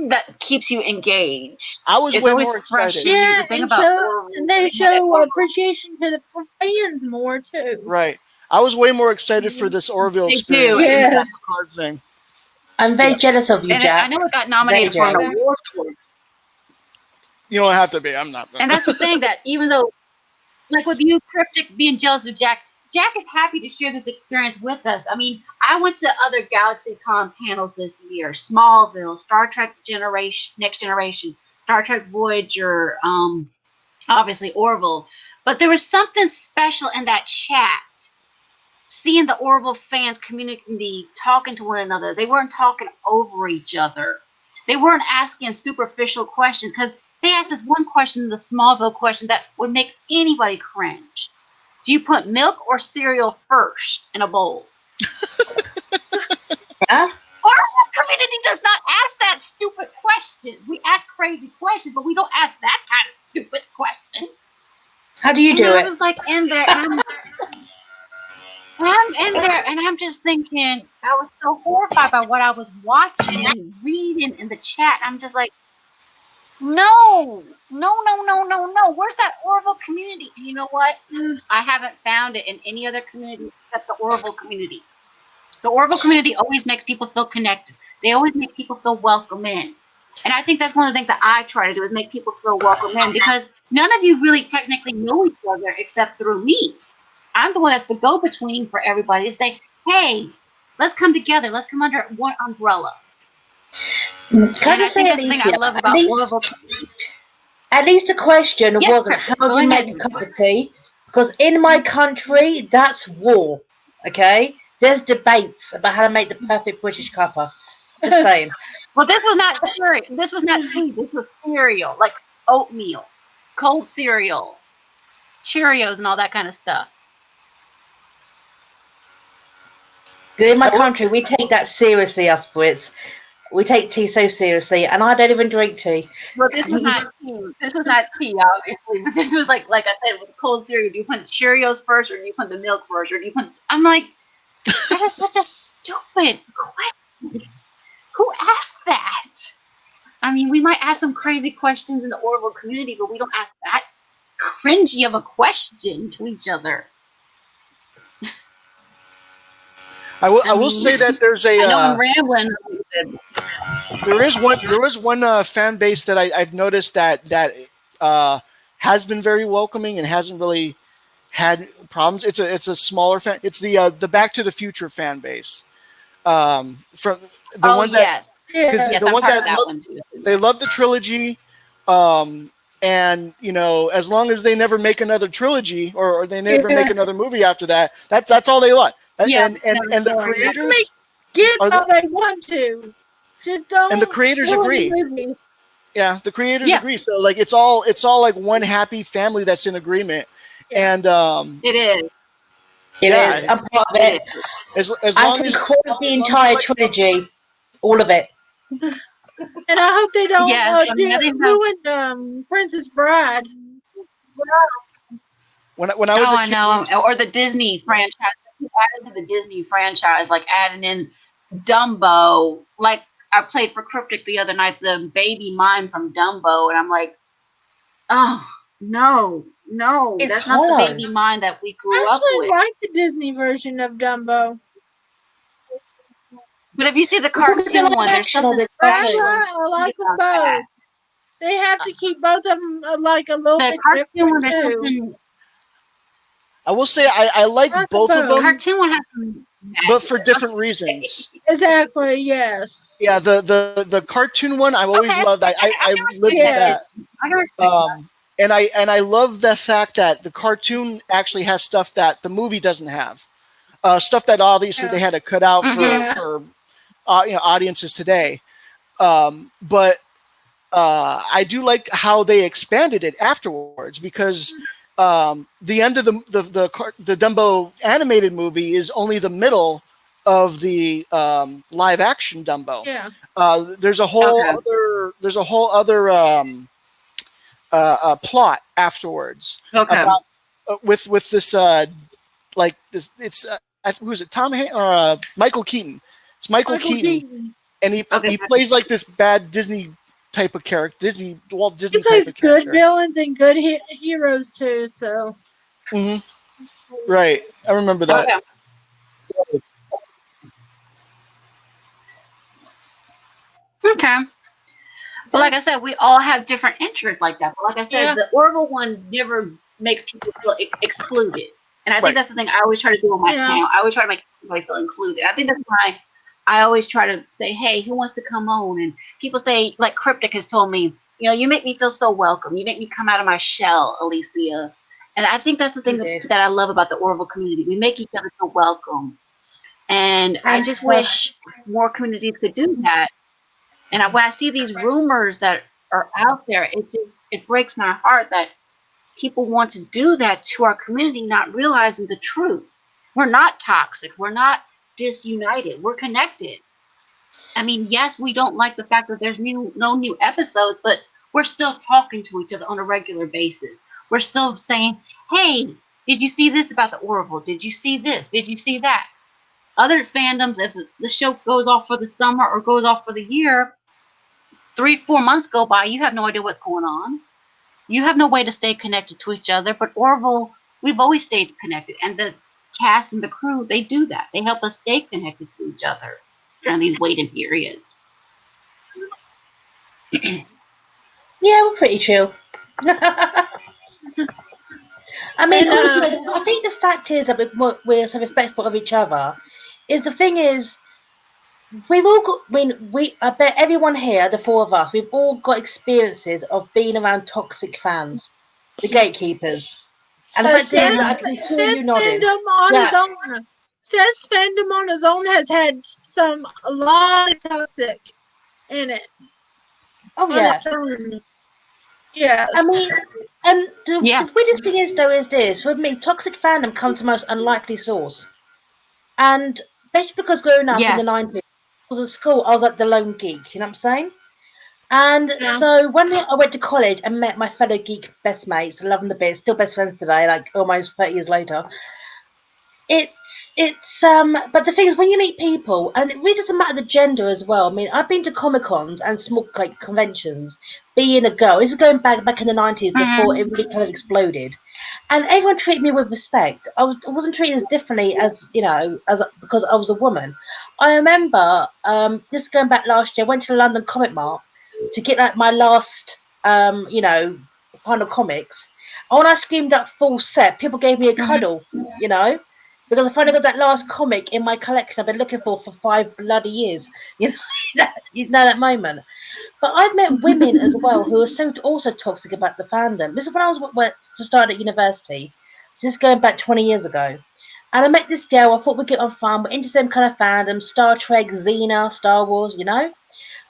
that keeps you engaged. I was way more excited. Yeah, and they show appreciation to the fans more too. Right. I was way more excited for this Orville experience. Yes. Card thing. I'm very jealous of you, and Jack. I know it got nominated for an award. You don't have to be. I'm not. And that's the thing, that even though, like with you, Cryptic, being jealous of Jack Jack is happy to share this experience with us. I mean, I went to other GalaxyCon panels this year: Smallville, Star Trek Generation, Next Generation, Star Trek Voyager, obviously Orville. But there was something special in that chat. Seeing the Orville fans community talking to one another. They weren't talking over each other. They weren't asking superficial questions, because they asked this one question, the Smallville question, that would make anybody cringe. Do you put milk or cereal first in a bowl? Huh? Our community does not ask that stupid question. We ask crazy questions, but we don't ask that kind of stupid question. How do you And do I it? was like in there, and I'm in there, and I'm just thinking, I was so horrified by what I was watching and reading in the chat. I'm just like, no, no, no, no, no, no. Where's that Orville community? And you know what? I haven't found it in any other community except the Orville community. The Orville community always makes people feel connected. They always make people feel welcome in. And I think that's one of the things that I try to do, is make people feel welcome in, because none of you really technically know each other except through me. I'm the one that's the go-between for everybody to say, hey, let's come together. Let's come under one umbrella. Can I And I just say, think that's the thing I Alicia, love about Orville. at least the question Yes, wasn't Cryptic, how go do you ahead. make a cup of tea? Because in my country, that's war. Okay? There's debates about how to make the perfect British cuppa. Just saying. Well, this was not cereal. This was not tea. This was cereal, like oatmeal, cold cereal, Cheerios, and all that kind of stuff. In my country, we take that seriously, us Brits. We take tea so seriously, and I don't even drink tea. Well, this was not tea. This was not tea, obviously. But this was like I said, with cold cereal. Do you put Cheerios first, or do you put the milk first, or do you put? I'm like, that is such a stupid question. Who asked that? I mean, we might ask some crazy questions in the Orville community, but we don't ask that cringy of a question to each other. I will say that there's a. I know I'm rambling a little bit. There was one fan base that I've noticed that has been very welcoming and hasn't really had problems. It's a smaller fan. It's the Back to the Future fan base. From the Oh ones that, yes, because yes, the I'm ones part of that that one too. they love the trilogy, and as long as they never make another trilogy or they never make another movie after that, that's all they want. Yeah, And the creators Get are all they want to. Just don't and the creators ruin agree. the movie. Yeah, the creators Yeah. agree. So like it's all like one happy family that's in agreement. Yeah. And It is. It yeah, is. I'm part of It it. is. as I long can as quote the entire trilogy, all of it. And I hope they don't Yes, I mean, I think that. ruin Princess Bride. when I was Oh, a I kid, know. Or the Disney franchise. Added to the Disney franchise, like adding in Dumbo. Like I played for Cryptic the other night, the baby mime from Dumbo, and I'm like, oh no, It's that's not the hard. baby mime that we I grew up actually with. like the Disney version of Dumbo. But if you see the We're talking cartoon live one, there's action or something the special cartoon? I like them about both. that. They have to keep both of them like a little The bit cartoon one, different there's too. something. I will say I like I like both them of both. The them, cartoon one has some but for magic. different reasons. Exactly. Yes. Yeah, the cartoon one I've always Okay, loved. I I can lived respect with that. that. I can respect that. And I love the fact that the cartoon actually has stuff that the movie doesn't have. Stuff that obviously they had to cut out Mhm. for audiences today. But I do like how they expanded it afterwards, because the end of the Dumbo animated movie is only the middle of the live action Dumbo. Yeah. There's a whole other plot afterwards Okay. about with this like this. It's who is it? Michael Keaton. It's Michael Keaton, and Okay. he plays like this bad Disney type of character, Walt He Disney type plays of good character. villains and good heroes too. So. hmm Right, I remember that. Okay. Okay. But like I said, we all have different interests like that. But like I said, Yeah. the Orville one never makes people feel excluded. And I think Right. that's the thing I always try to do on my channel. I always try to make everybody feel included. I think that's why I always try to say, hey, who wants to come on? And people say, like Cryptic has told me, you make me feel so welcome. You make me come out of my shell, Alicia. And I think that's the thing that I love about the Orville community. We make each other feel welcome. And I just wish more communities could do that. And when I see these rumors that are out there, it breaks my heart that people want to do that to our community, not realizing the truth. We're not toxic. We're not disunited. We're connected. I mean, yes, we don't like the fact that there's no new episodes, but we're still talking to each other on a regular basis. We're still saying, hey, did you see this about the Orville? Did you see this? Did you see that? Other fandoms, if the show goes off for the summer or goes off for the year, 3-4 months go by, you have no idea what's going on. You have no way to stay connected to each other. But Orville, we've always stayed connected. And the cast and the crew, they do that. They help us stay connected to each other during these waiting periods. Yeah, we're pretty chill. I mean, also, I think the fact is that we're so respectful of each other. The thing is, we've all got. I bet everyone here, the four of us, we've all got experiences of being around toxic fans, the gatekeepers. And the fact is that I can see two of you nodding. Says fandom on his own has had a lot of toxic in it. Oh yeah. Yes. I mean, and the weirdest thing is this: with me, toxic fandom comes to most unlikely source, and basically because growing up in the 90s, I was at school, I was like the lone geek. You know what I'm saying? And so when I went to college and met my fellow geek best mates, love them the bit, still best friends today, like almost 30 years later. But the thing is, when you meet people, and it really doesn't matter the gender as well. I mean, I've been to Comic Cons and small conventions, being a girl. This is going back in the 90s before it really kind of exploded, and everyone treated me with respect. I wasn't treated as differently as because I was a woman. I remember this is going back last year. I went to the London Comic Mart to get like my last final comics. And when I screamed that full set, people gave me a cuddle, because I finally got that last comic in my collection I've been looking for 5 bloody years. That moment. But I've met women as well who are also toxic about the fandom. This is when I was to start at university. So this is going back 20 years ago. And I met this girl. I thought we'd get on fun. We're into the same kind of fandom: Star Trek, Xena, Star Wars,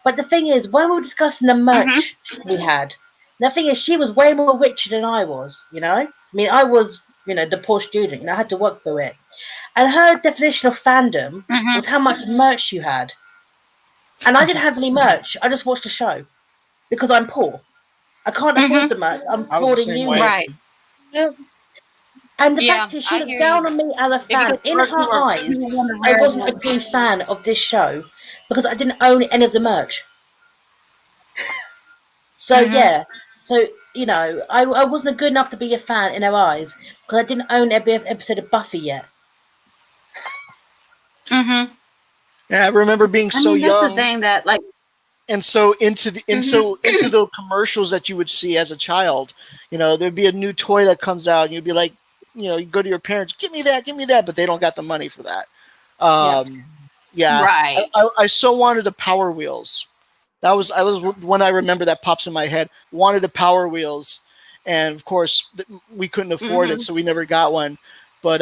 But the thing is, when we were discussing the merch we had, the thing is, she was way more richer than I was, I mean, I was, the poor student, I had to work through it. And her definition of fandom was how much merch you had. And I didn't have any merch. I just watched the show because I'm poor. I can't afford the merch. I'm poor in uni. Right. And the fact is, she looked down on me as a fan. In her eyes, I wasn't a true fan of this show because I didn't own any of the merch. So yeah, so I wasn't good enough to be a fan in her eyes because I didn't own every episode of Buffy yet. Yeah, I remember being so young. That's the thing that and so into the commercials that you would see as a child. There'd be a new toy that comes out, and you'd be like, you go to your parents, give me that, but they don't got the money for that. Yeah, right. I so wanted the Power Wheels. I was when I remember that pops in my head. Wanted the Power Wheels, and of course we couldn't afford it, so we never got one. But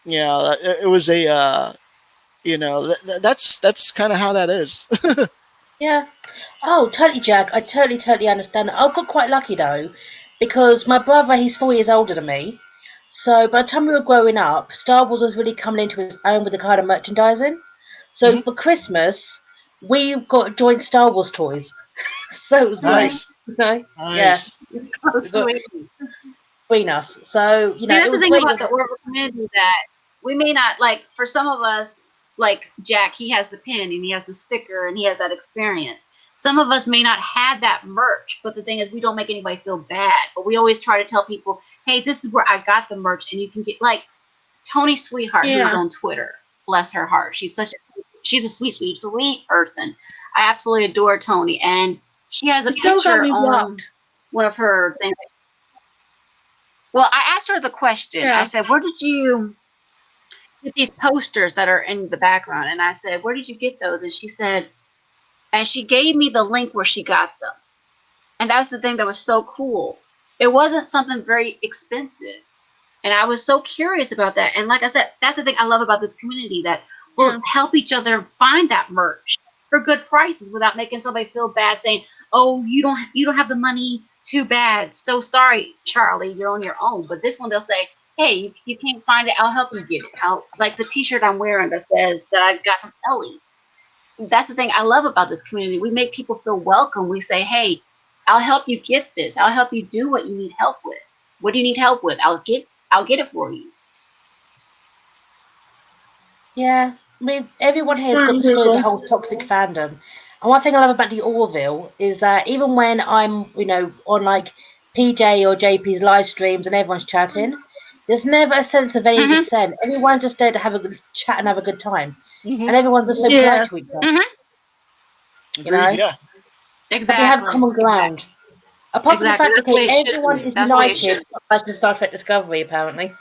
yeah, it was a that's kind of how that is. Yeah. Oh, totally, Jack. I totally understand. I got quite lucky though, because my brother, he's 4 years older than me. So by the time we were growing up, Star Wars was really coming into its own with the kind of merchandising. So for Christmas, we got joint Star Wars toys. So it was nice. Nice. Yeah. Sweet. Between us. So See, that's the thing about the Orville community, that we may not for some of us, like Jack, he has the pin and he has the sticker and he has that experience. Some of us may not have that merch, but the thing is, we don't make anybody feel bad. But we always try to tell people, hey, this is where I got the merch, and you can get Tony Sweetheart, who's on Twitter. Bless her heart. She's a sweet person. I absolutely adore Tony, and she has a picture on one of her things. Well, I asked her the question. Yeah. I said, "Where did you get these posters that are in the background?" And I said, "Where did you get those?" And she said, and she gave me the link where she got them. And that's the thing that was so cool. It wasn't something very expensive. And I was so curious about that. And like I said, that's the thing I love about this community, that we'll help each other find that merch for good prices without making somebody feel bad, saying, "Oh, you don't have the money, too bad. So sorry, Charlie, you're on your own." But this one they'll say, "Hey, you can't find it, I'll help you get it." Like the t-shirt I'm wearing that says that I got from Ellie. That's the thing I love about this community. We make people feel welcome. We say, "Hey, I'll help you get this. I'll help you do what you need help with. What do you need help with? I'll get it for you." Yeah, I mean, everyone here has got the story of the whole toxic fandom. And one thing I love about the Orville is that even when I'm, on like PJ or JP's live streams and everyone's chatting, there's never a sense of any dissent. Everyone's just there to have a good chat and have a good time. Mhm. And everyone's just so polite to each other. Agreed. Yeah. Exactly. We have common ground. Apart from the fact That's the way that it should everyone be. is That's the way it united should be. by the Star Trek Discovery, apparently.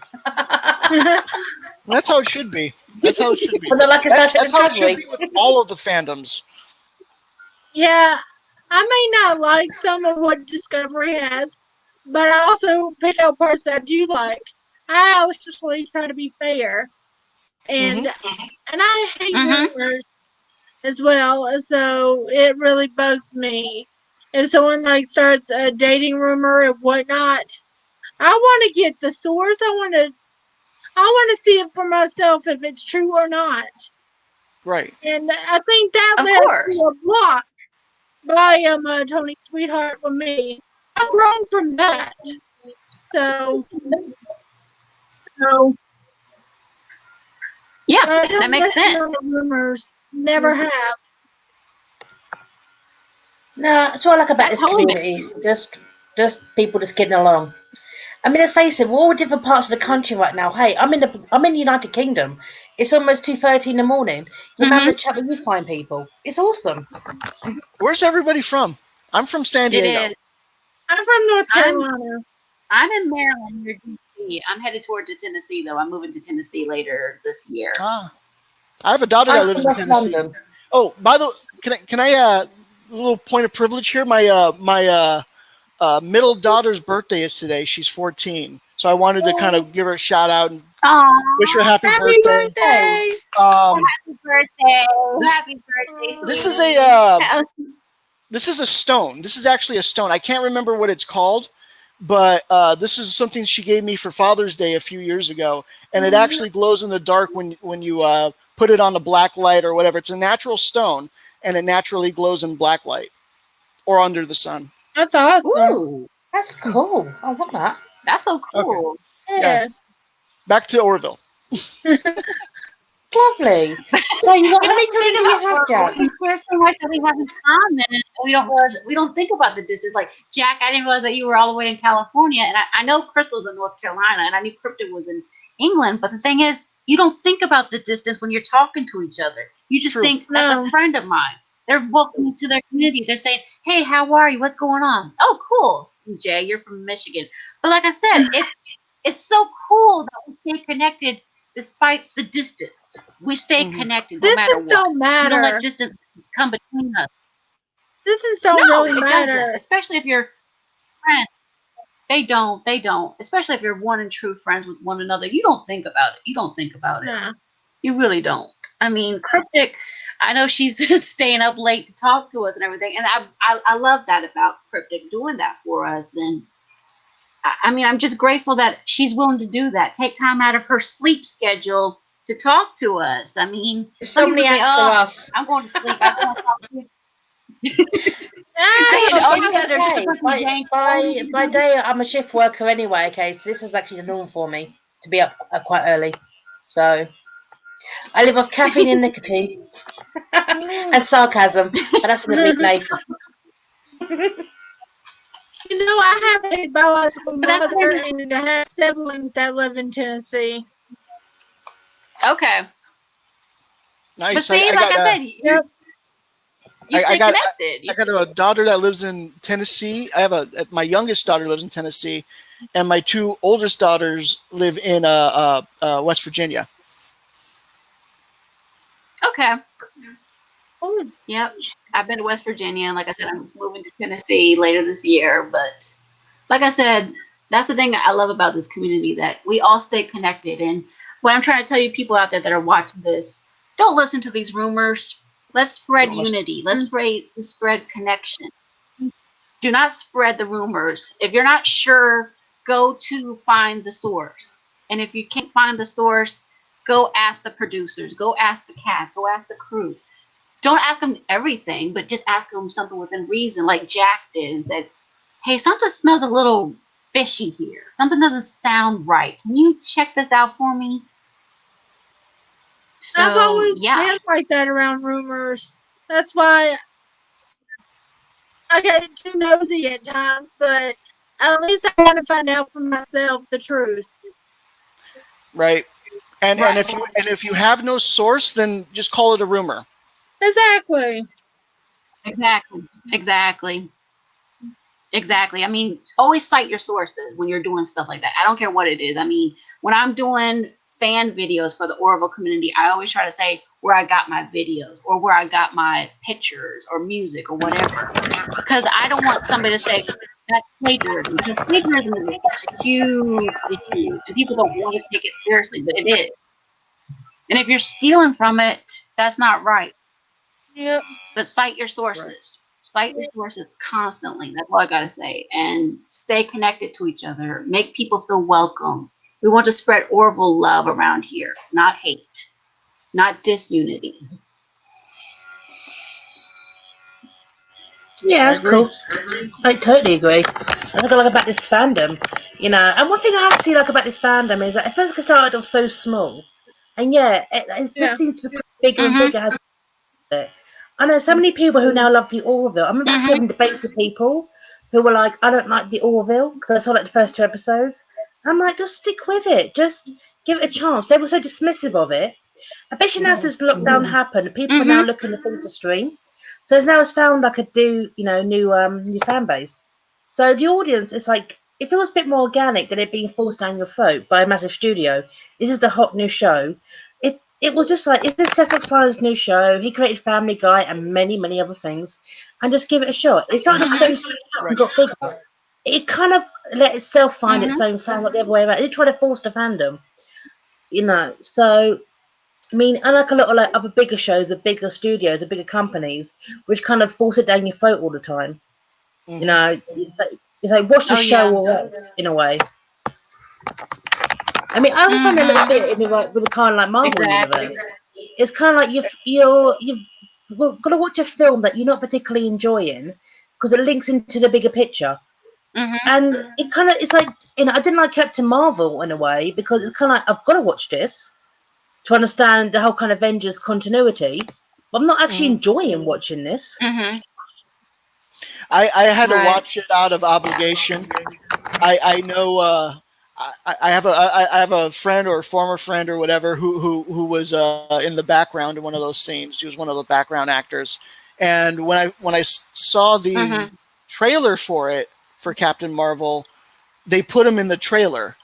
That's how it should be. That's how it should be. But they're like a Star Trek That's how it should Discovery. be with all of the fandoms. Yeah, I may not like some of what Discovery has, but I also pick out parts that I do like. I obviously try to be fair, and I hate rumors as well, so it really bugs me. If someone like starts a dating rumor and whatnot, I want to get the source. I want to see it for myself if it's true or not. Right. And I think that Of led course. to a block by Tony Sweetheart with me. I've grown from that. So Yeah, I don't that makes listen sense. to rumors. Never have. No, that's what I like about this totally community. Just people just getting along. I mean, let's face it, we're all different parts of the country right now. Hey, I'm in the United Kingdom. It's almost 2:30 in the morning. You're having a chat with you fine people. It's awesome. Where's everybody from? I'm from San It Diego. is. I'm from North Carolina. I'm in Maryland, near DC. I'm headed toward Tennessee, though. I'm moving to Tennessee later this year. I have a daughter that I'm lives from in West Tennessee. London. Oh, by the way, can I a little point of privilege here? My middle daughter's birthday is today. She's 14, so I wanted to kind of give her a shout out and wish her a happy birthday. Birthday! Happy birthday! Happy birthday! This is sweetie. this is a stone. This is actually a stone. I can't remember what it's called, but this is something she gave me for Father's Day a few years ago, and it actually glows in the dark when you put it on a black light or whatever. It's a natural stone, and it naturally glows in black light or under the sun. That's awesome. Ooh, That's cool. I want that. that's so cool. Yes. Back to Orville. Lovely. So you got how many children do you have, Jack? We share so much that we have in common, and we don't think about the distance. Like Jack, I didn't realize that you were all the way in California, and I know Crystal's in North Carolina, and I knew Cryptic was in England. But the thing is, you don't think about the distance when you're talking to each other. You just think that's a friend of mine. They're welcoming to their community. They're saying, "Hey, how are you? What's going on?" "Oh, cool, Jay, you're from Michigan." But like I said, it's so cool that we stay connected despite the distance. We stay connected no matter what. Distance don't matter. We don't let distance come between us. Distance don't really it matter. doesn't. Especially if you're friends. They don't. They don't. Especially if you're one and true friends with one another. You don't think about it. You don't think about it. Nah. You really don't. I mean, Cryptic, I know she's staying up late to talk to us and everything. And I love that about Cryptic doing that for us. And I mean, I'm just grateful that she's willing to do that. Take time out of her sleep schedule to talk to us. I mean, some people say, "Oh, I'm going to sleep. I can't talk to you." Saying, "Oh, you guys are just a bunch of yank." By day, I'm a shift worker anyway. Okay, so this is actually the norm for me to be up quite early. So I live off caffeine and nicotine and sarcasm, but that's in the big life. You know, I have a biological mother and I have siblings that live in Tennessee. Okay. Nice. But see, like I said, you stay connected. I got a daughter that lives in Tennessee. I have my youngest daughter lives in Tennessee, and my 2 oldest daughters live in West Virginia. Okay. Oh, Yep. I've been to West Virginia, and like I said, I'm moving to Tennessee later this year. But like I said, that's the thing I love about this community, that we all stay connected. And what I'm trying to tell you, people out there that are watching this, don't listen to these rumors. Let's spread unity. Let's spread connection. Do not spread the rumors. If you're not sure, go to find the source. And if you can't find the source, go ask the producers, go ask the cast, go ask the crew. Don't ask them everything, but just ask them something within reason, like Jack did, and said, "Hey, something smells a little fishy here. Something doesn't sound right. Can you check this out for me?" I've So always yeah, been like that around rumors. That's why I get too nosy at times, but at least I want to find out for myself the truth. Right. And right, if you have no source, then just call it a rumor. Exactly. exactly. I mean, always cite your sources when you're doing stuff like that. I don't care what it is. I mean, when I'm doing fan videos for the Orville community, I always try to say where I got my videos or where I got my pictures or music or whatever. Because I don't want somebody to say that's plagiarism. Because plagiarism is such a huge issue and people don't want to take it seriously, but it is. And if you're stealing from it, that's not right. Yep. But cite your sources. Cite your sources constantly. That's all I gotta say. And stay connected to each other. Make people feel welcome. We want to spread Orville love around here, not hate, not disunity. Yeah, I that's agree. cool. I totally agree. I think I like about this fandom, and one thing I have to like about this fandom is that it first started off so small, and it just Yeah. seems to grow bigger and Mm-hmm. bigger. It. I know so many people who now love the Orville. I remember actually Mm-hmm. having debates with people who were like, "I don't like the Orville because I saw like the first 2 episodes." I'm like, just stick with it. Just give it a chance. They were so dismissive of it. Especially now since lockdown happened, people are now Mm-hmm. looking for things to stream. So it's now it's found like a new fan base. So the audience is like, if it was a bit more organic than it being forced down your throat by a massive studio, this is the hot new show. It was just like, is this Seth MacFarlane's new show? He created Family Guy and many other things, and just give it a shot. It started off so small and Right. got bigger. It kind of let itself find Mm-hmm. its own fan, not the other way around. It didn't try to force the fandom. So I mean, unlike a lot of like other bigger shows, the bigger studios, the bigger companies, which kind of force it down your throat all the time. You Mm-hmm. know, it's like watch the Oh show yeah. or else, in a way. I mean, I always find a little Mm-hmm. bit in with the kind of like Marvel Exactly. universe. It's kind of like you've got to watch a film that you're not particularly enjoying because it links into the bigger picture. Mm-hmm. And it kind of it's like I didn't like Captain Marvel in a way because it's kind of like I've got to watch this to understand the whole kind of Avengers continuity. But I'm not actually Mm-hmm. enjoying watching this. Mm-hmm. I had to Right. watch it out of obligation. I know I have a friend or a former friend or whatever who was in the background in one of those scenes. He was one of the background actors, and when I saw the Mm-hmm. trailer for it for Captain Marvel, they put him in the trailer,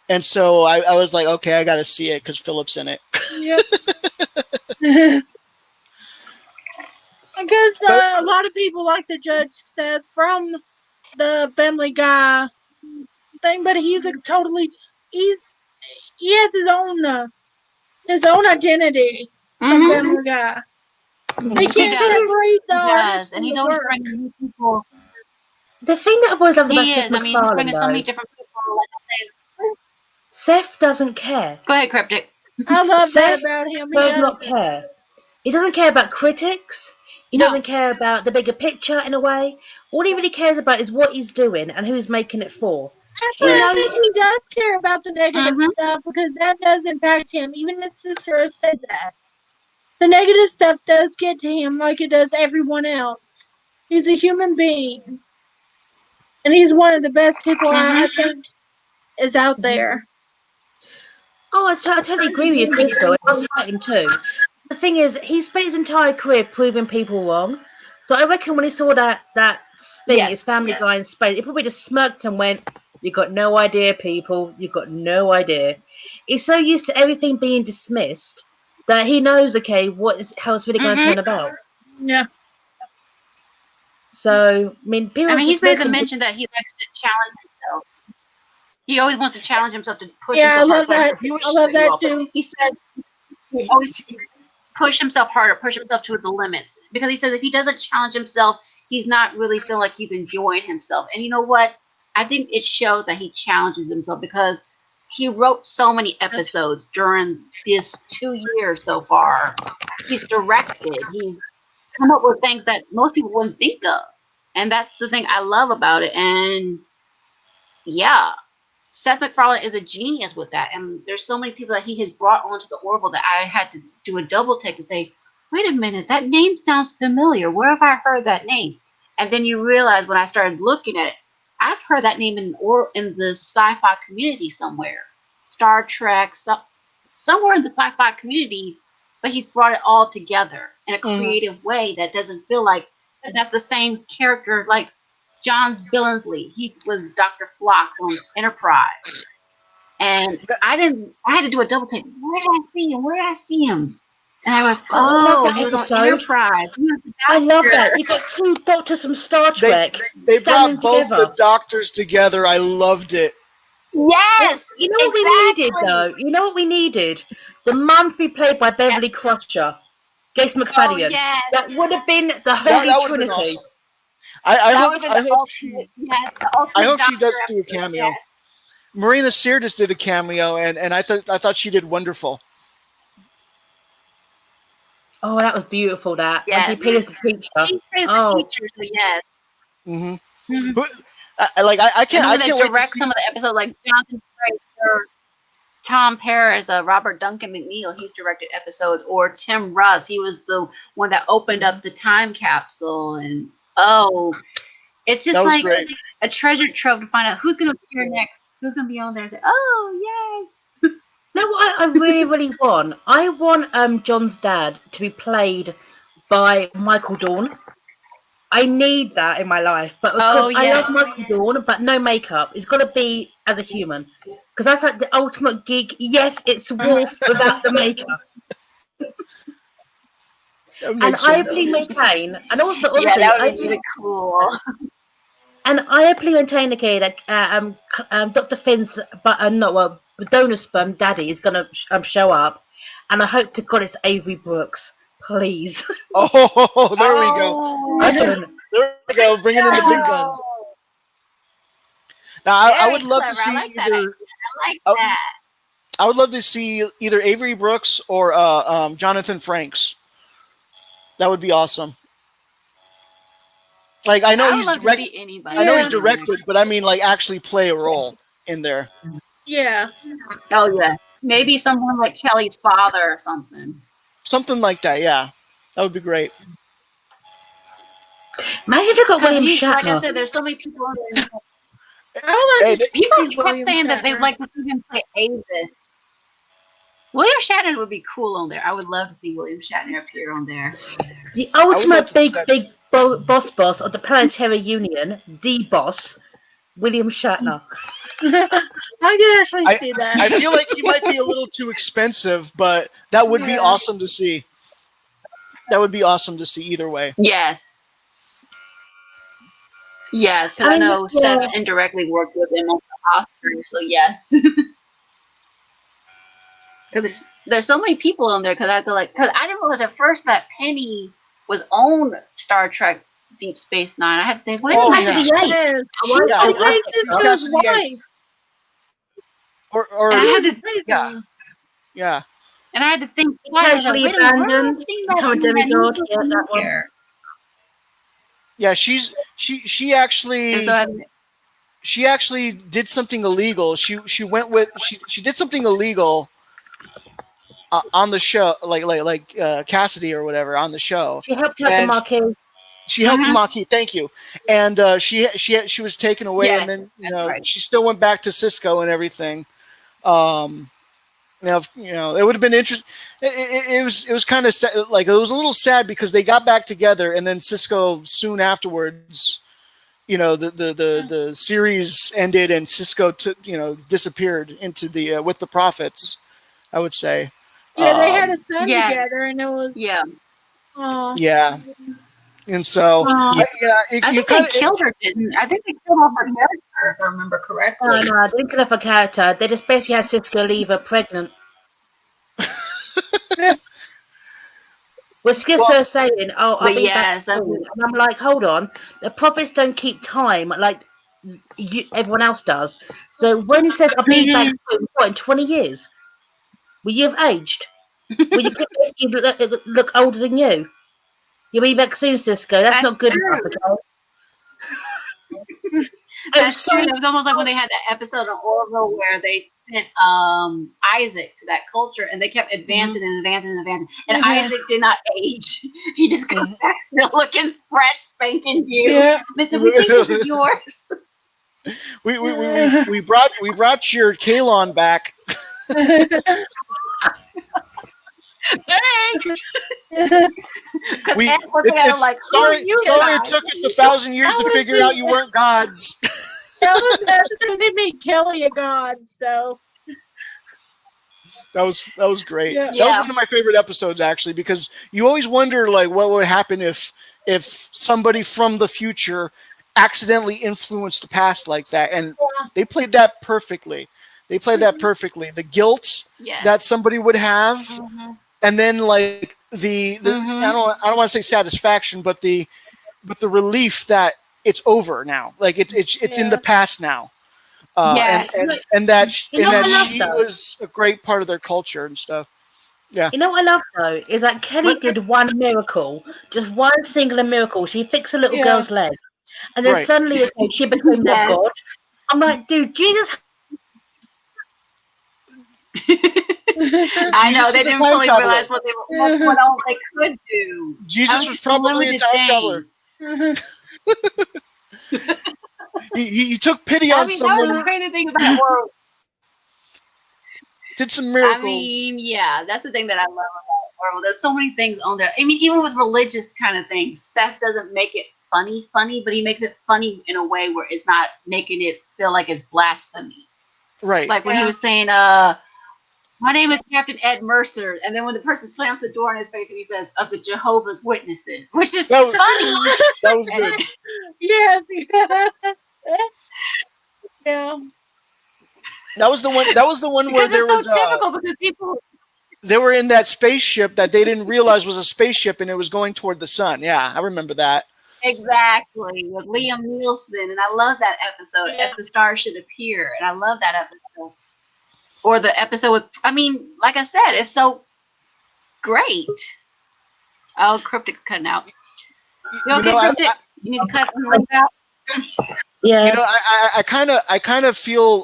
and so I was like, okay, I got to see it because Philip's in it. Yep. Because But a lot of people like to judge Seth from the Family Guy thing, but he's he has his own identity from Mm-hmm. Family Guy. They He can't does. separate the He artist does, and from he's the always work. bringing new people. The thing that I've always loved about He Seth is. I mean, he's MacFarlane, bringing so many though, different people. Like I say, Seth doesn't care. go ahead, Cryptic. I love that Seth about him. He does does. not care. He doesn't care about critics. He No. doesn't care about the bigger picture in a way. All he really cares about is what he's doing and who's making it for. He Right. Actually, knows. he does care about the negative Mm-hmm. stuff because that does impact him. Even his sister has said that. The negative stuff does get to him like it does everyone else. He's a human being. And he's one of the best people Mm-hmm. I think is out there. Oh, I totally agree with you, Crystal. It must hurt him too. The thing is, he spent his entire career proving people wrong. So I reckon when he saw that thing, his Yes. Family Guy in space, he probably just smirked and went, You've got no idea, people. You've got no idea. He's so used to everything being dismissed that he knows, okay, how it's really going to turn about. Yeah. So, I mean, people I mean, he's dismiss made the him. mention that he likes to challenge himself. He always wants to challenge himself to push Yeah, I himself love harder. that. I love that too. He says he always push himself harder, push himself to the limits. Because he says if he doesn't challenge himself, he's not really feeling like he's enjoying himself. And you know what? I think it shows that he challenges himself because he wrote so many episodes during this 2 years so far. He's directed. He's come up with things that most people wouldn't think of. And that's the thing I love about it. And yeah, Seth MacFarlane is a genius with that. And there's so many people that he has brought onto the Orville that I had to do a double take to say, wait a minute, that name sounds familiar. Where have I heard that name? And then you realize when I started looking at it, I've heard that name in the sci-fi community somewhere. Star Trek, somewhere in the sci-fi community, but he's brought it all together in a creative way that doesn't feel like that's the same character like John Billingsley. He was Dr. Flock on Enterprise. And I had to do a double take. Where did I see him? Where did I see him? And I was, he was on Enterprise. I love that. You got two doctors from Star Trek. They brought both the doctors together. I loved it. Yes. You know what we needed, though? You know what we needed? The mum to be played by Beverly Crusher, Grace McFadden. Yes. That would have been the holy trinity. Awesome. I hope she does do a cameo. Yes. Marina Sirtis did a cameo, and I thought she did wonderful. Oh, that was beautiful. That yes, she plays the teacher. She plays the teacher, so yes. Mm-hmm. But I can't. They direct some of the episodes, like Jonathan Frakes or Tom Paris, Robert Duncan McNeil. He's directed episodes, or Tim Russ. He was the one that opened up the time capsule, and it's just like a treasure trove to find out who's going to appear next, who's going to be on there and say, "Oh yes." No, what I really, really want? I want John's dad to be played by Michael Dorn. I need that in my life, but because I love Michael Dorn, but no makeup. It's got to be as a human, because that's like the ultimate geek. Yes, it's Wolf without the makeup. And I openly maintain, and also honestly, that would be really cool. And I openly maintain that Dr. Finn's, donor sperm daddy is going to show up, and I hope to God it's Avery Brooks, please. Oh, there we go. There we go. Bringing in the big guns. Now, I would love to see I would love to see either Avery Brooks or Jonathan Frakes. That would be awesome. Like I know he's directed, but I mean like actually play a role in there. Yeah. Oh yeah. Maybe someone like Kelly's father or something. Something like that, yeah. That would be great. Imagine if you got William Shatner. Like I said, there's so many people on there. People kept saying that they'd like to see him play Avis. William Shatner would be cool on there. I would love to see William Shatner appear on there. The ultimate big boss of the Planetary Union, the boss, William Shatner. I can actually see that. I feel like he might be a little too expensive, but that would be awesome to see. That would be awesome to see either way. Yes. Yes, because I know Seth indirectly worked with him on the Oscars, so yes. Because there's so many people on there. Because I didn't realize at first that Penny was on Star Trek Deep Space Nine. I had to say, wait a minute. Yes. She plays his wife. Or and I had to, yeah. And I had to think twice. Like, wait a minute, where have I seen that one? Yeah, she actually did something illegal. She did something illegal on the show, like Cassidy or whatever on the show. She helped out the Marquis. She helped the Marquis. Thank you. And she was taken away, and then she still went back to Cisco and everything. It would have been interesting. It was kind of sad, like it was a little sad because they got back together, and then Cisco soon afterwards the series ended and Cisco disappeared into the with the prophets. I would say. Yeah, they had a son Yes. together, and it was Yeah. Yeah, and so I you think kind they killed her, didn't? I think they killed off her character, if I remember correctly. No, they didn't kill off a character. They just basically had Cisco leave her pregnant. With Cisco saying, "Oh, I'll But be back yes, soon," and I'm like, "Hold on, the prophets don't keep time like everyone else does." So when he says, "I'll be back soon," what, in 20 years? Will you have aged? Will you look older than you? You'll be back soon, Cisco. That's that's not good true. enough, okay? That's true. It was almost like when they had that episode of Orville where they sent Isaac to that culture, and they kept advancing and advancing and advancing, and Isaac did not age. He just comes back still looking fresh, spanking new. Yeah. They said, "We think this is yours." we brought your Kalon back. Thanks. Because We Ed looked at him like, "Who are sorry you it guys?" took us 1,000 years to figure out you weren't gods. That was the episode they made Kelly a god, so That was great. Yeah. That was Yeah. one of my favorite episodes actually, because you always wonder like what would happen if somebody from the future accidentally influenced the past like that, and they played that perfectly. The guilt Yes. that somebody would have, and then like the I don't want to say satisfaction, but the relief that it's over now. Like it's in the past now. Yes. And that You know what I love, she though? was a great part of their culture and stuff. Yeah. You know what I love though is that Kelly did one miracle, just one singular miracle. She fixed a little girl's leg, and then Right. suddenly okay, she became their Yes. god. I'm like, dude, Jesus. I know Jesus they is a didn't time fully traveler. realize what all they could do. That Jesus was just a probably a limited time thing. traveler. He took pity I on mean, that was someone, the crazy thing about the world. did some I miracles. mean, yeah, that's the thing that I love about Orville. There's so many things on there. I mean, even with religious kind of things, Seth doesn't make it funny, but he makes it funny in a way where it's not making it feel like it's blasphemy. Right. Like when he was saying, "My name is Captain Ed Mercer," and then when the person slams the door in his face and he says, "Of the Jehovah's Witnesses," which is That was- funny. That was good. yes, yeah. That was the one where Because there it's so was typical because people. they were in that spaceship that they didn't realize was a spaceship and it was going toward the sun. Yeah, I remember that. Exactly, with Liam Nielsen, and I love that episode. Yeah. If the Stars Should Appear, and I love that episode. Or the episode with, I mean, like I said, it's so great. Oh, Cryptic's cutting out. You okay, Cryptic? You need to cut and leave out. Yeah. I kind of feel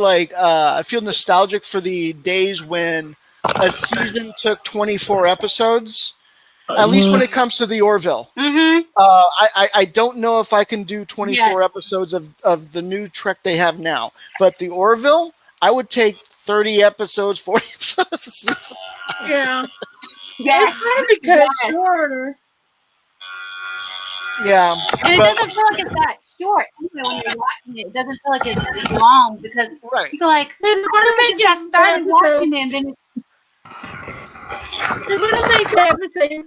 like I feel nostalgic for the days when a season took 24 episodes. At least when it comes to the Orville. Mm-hmm. I don't know if I can do 24 Yes. episodes of the new Trek they have now. But the Orville, I would take 30 episodes, 40 episodes. Yeah. Yes. It's gonna be cut Yes. shorter. Yeah. And it but- doesn't feel like it's that short. Anyway, when you're watching it, it doesn't feel like it's long because Right. you feel like, They're gonna I make just got started watching it, and then They're gonna make the episodes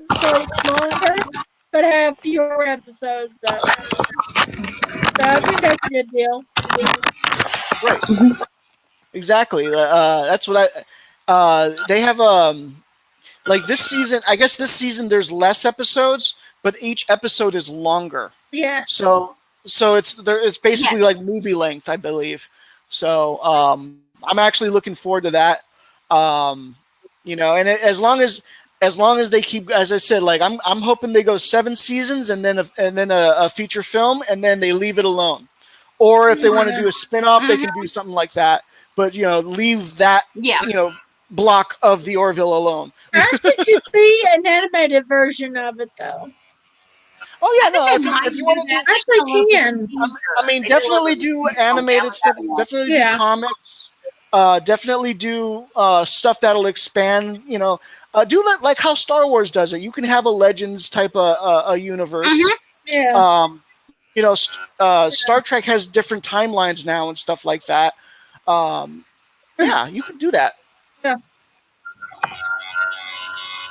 longer, but have fewer episodes though. So I think that's a good deal. Right. Exactly. That's what they have like this season. I guess this season there's less episodes, but each episode is longer. Yes. So it's basically like movie length, I believe. So I'm actually looking forward to that. And as long as they keep, as I said, like I'm hoping they go 7 seasons and then a feature film and then they leave it alone. Or if they want to do a spin-off, they can do something like that. But leave that block of the Orville alone. I actually could see an animated version of it though. Oh yeah, no. If you want to do, Actually can. I mean, definitely do animated stuff. Definitely do comics. Definitely do stuff that'll expand. Do like how Star Wars does it. You can have a Legends type of a universe. Yeah. Star Trek has different timelines now and stuff like that. Yeah, you could do that.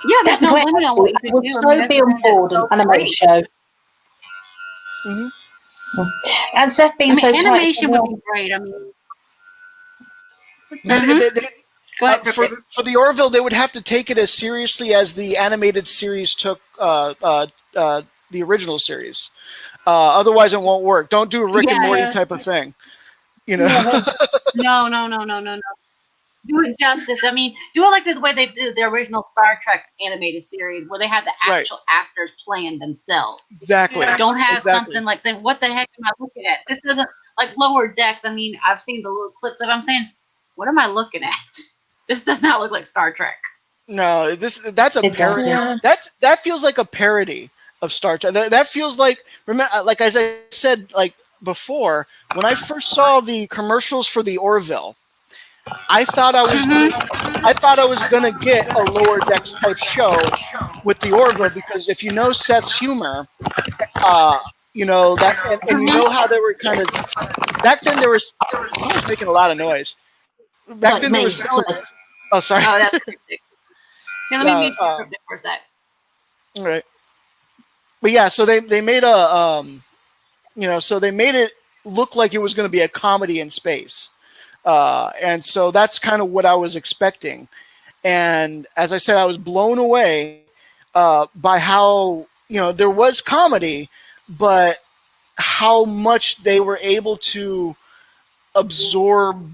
Yeah, there's no limit on what you It could would do. I so mean, that's be the on thing that's board an so animated great. show. Hmm. And Seth being I mean, so tight. animation would be great. I mean, go ahead, For Cryptic. for the Orville, they would have to take it as seriously as the animated series took the original series. Otherwise, it won't work. Don't do a Rick and Morty Yes. Yeah. type of thing. No. No. Do it justice. I mean, do it like the way they did the original Star Trek animated series, where they had the Right. actual actors playing themselves. Exactly. Don't have Exactly. something like saying, "What the heck am I looking at?" This doesn't like Lower Decks. I mean, I've seen the little clips of. I'm saying, "What am I looking at?" This does not look like Star Trek. No, that's a It does. parody. Yeah. That feels like a parody of Star Trek. That feels like, remember, like as I said like before, when I first saw the commercials for the Orville, I thought I was gonna get a Lower Decks type show with the Orville, because if you know Seth's humor, that, and you know how they were kind of back then. There was someone's making a lot of noise. Back Like then they were me. selling. Oh, sorry. Oh, that's cryptic. Here, let me mute Uh, cryptic for a sec. all right. But yeah, so they made so they made it look like it was going to be a comedy in space, and so that's kind of what I was expecting. And as I said, I was blown away by how there was comedy, but how much they were able to absorb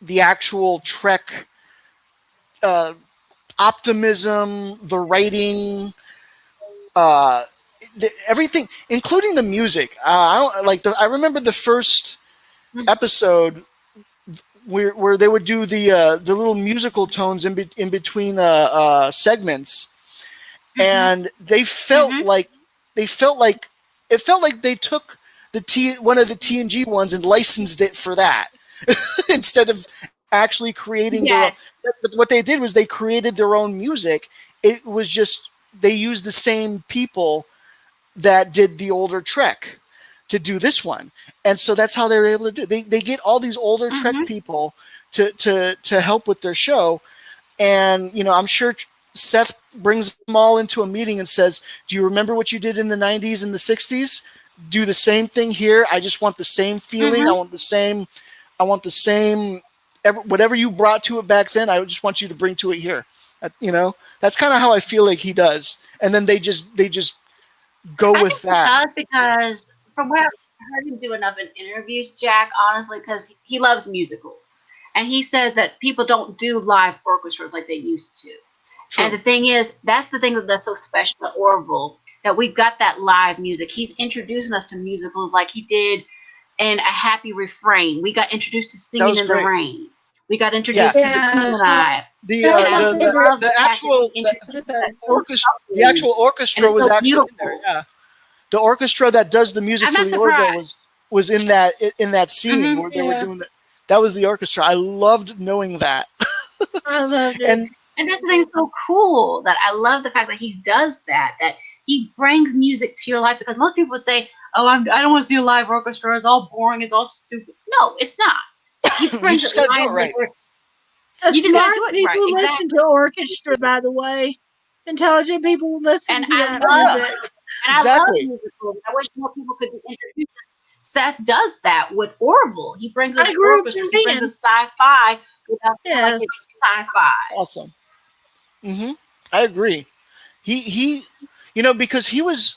the actual Trek uh, optimism, the writing, uh, everything, including the music. I don't like. I remember the first episode where they would do the little musical tones in between segments, and they felt like it felt like they took one of the TNG ones and licensed it for that instead of actually creating their own. Yes. But what they did was they created their own music. It was just they used the same people that did the older Trek to do this one, and so that's how they were able to do. They get all these older Trek people to help with their show, and I'm sure Seth brings them all into a meeting and says, "Do you remember what you did in the '90s and the '60s? Do the same thing here. I just want the same feeling. I want the same. Whatever you brought to it back then. I just want you to bring to it here." That's kind of how I feel like he does, and then they just go I with think that. he does because from what I've heard him do enough in interviews, Jack, honestly, because he loves musicals. And he says that people don't do live orchestras like they used to. True. And the thing is, that's the thing that's so special about Orville, that we've got that live music. He's introducing us to musicals like he did in A Happy Refrain. We got introduced to Singing in great. the Rain. We got introduced to the Gemini. The actual orchestra was actually in there. Yeah, the orchestra that does the music for the Orville was in that scene where they were doing that. That was the orchestra. I loved knowing that. I loved it. And that's the thing that's so cool, that I love the fact that he does that he brings music to your life, because most people would say, "Oh, I don't want to see a live orchestra. It's all boring. It's all stupid." No, it's not. He brings it live. Right. You just gotta do it people right. listen Exactly. to orchestra, by the way. Intelligent people listen to that music. And I love musicals. I wish more people could be introduced. Seth does that with Orville. He brings us orchestras. He brings us sci-fi without like it's sci-fi. Awesome. I agree. He because he was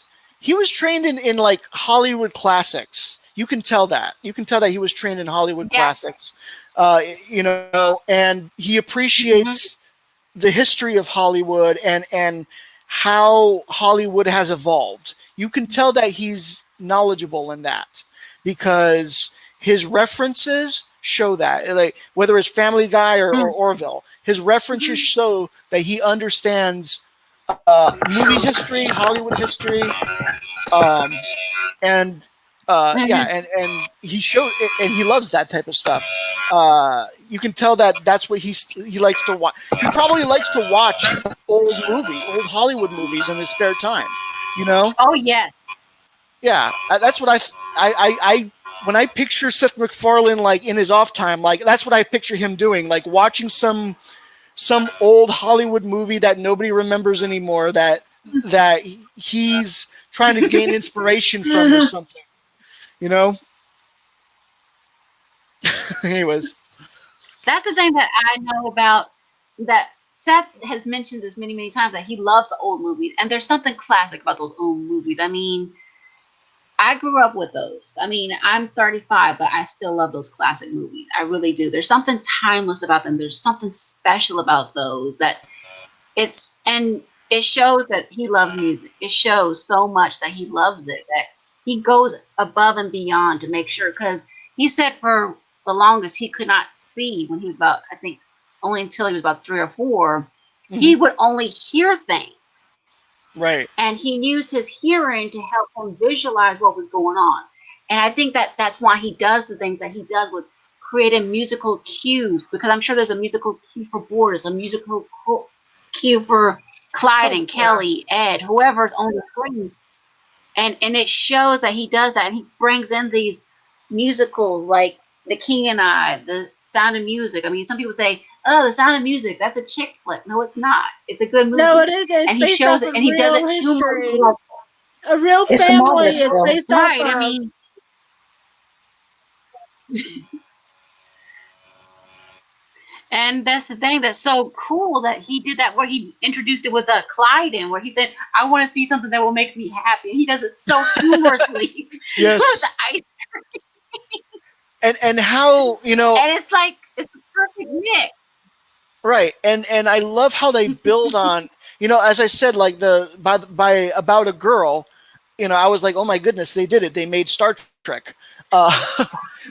trained in like Hollywood classics. You can tell that. He was trained in Hollywood classics. And he appreciates the history of Hollywood and how Hollywood has evolved. You can tell that he's knowledgeable in that because his references show that. Like whether it's Family Guy or Orville, his references show that he understands movie history, Hollywood history, and he showed and he loves that type of stuff. You can tell that's what he likes to watch. He probably likes to watch old Hollywood movies in his spare time. Oh yes. Yeah, that's what I when I picture Seth MacFarlane like in his off time, like that's what I picture him doing, like watching some old Hollywood movie that nobody remembers anymore that he's trying to gain inspiration from or something, you know. Anyways, That's the thing that I know about, that Seth has mentioned this many, many times, that he loves the old movies. And there's something classic about those old movies. I mean, I grew up with those. I mean, I'm 35, but I still love those classic movies. I really do. There's something timeless about them. There's something special about those that and it shows that he loves music. It shows so much that he loves it, that he goes above and beyond to make sure, because he said for the longest he could not see when he was about, I think, only until he was about 3 or 4. He would only hear things, right. and he used his hearing to help him visualize what was going on. And I think that that's why he does the things that he does with creating musical cues, because I'm sure there's a musical cue for Boris, a musical cue for Clyde and Kelly, Ed, whoever's on the screen. And it shows that he does that, and he brings in these musicals like The King and I, The Sound of Music. I mean, some people say, "Oh, The Sound of Music, that's a chick flick." No, it's not. It's a good movie. No, it is. It's And he based shows off it, of and he does real it history. humor. A real It's a family marvelous is film. based Right. off of. I mean, and that's the thing that's so cool, that he did that, where he introduced it with a Clyde in, where he said, "I want to see something that will make me happy." And he does it so humorously. Yes. With the ice, And how, you know, and it's like it's the perfect mix. right. And I love how they build on, you know, as I said, like by About a Girl, you know, I was like, oh my goodness, they did it. They made Star Trek. Uh,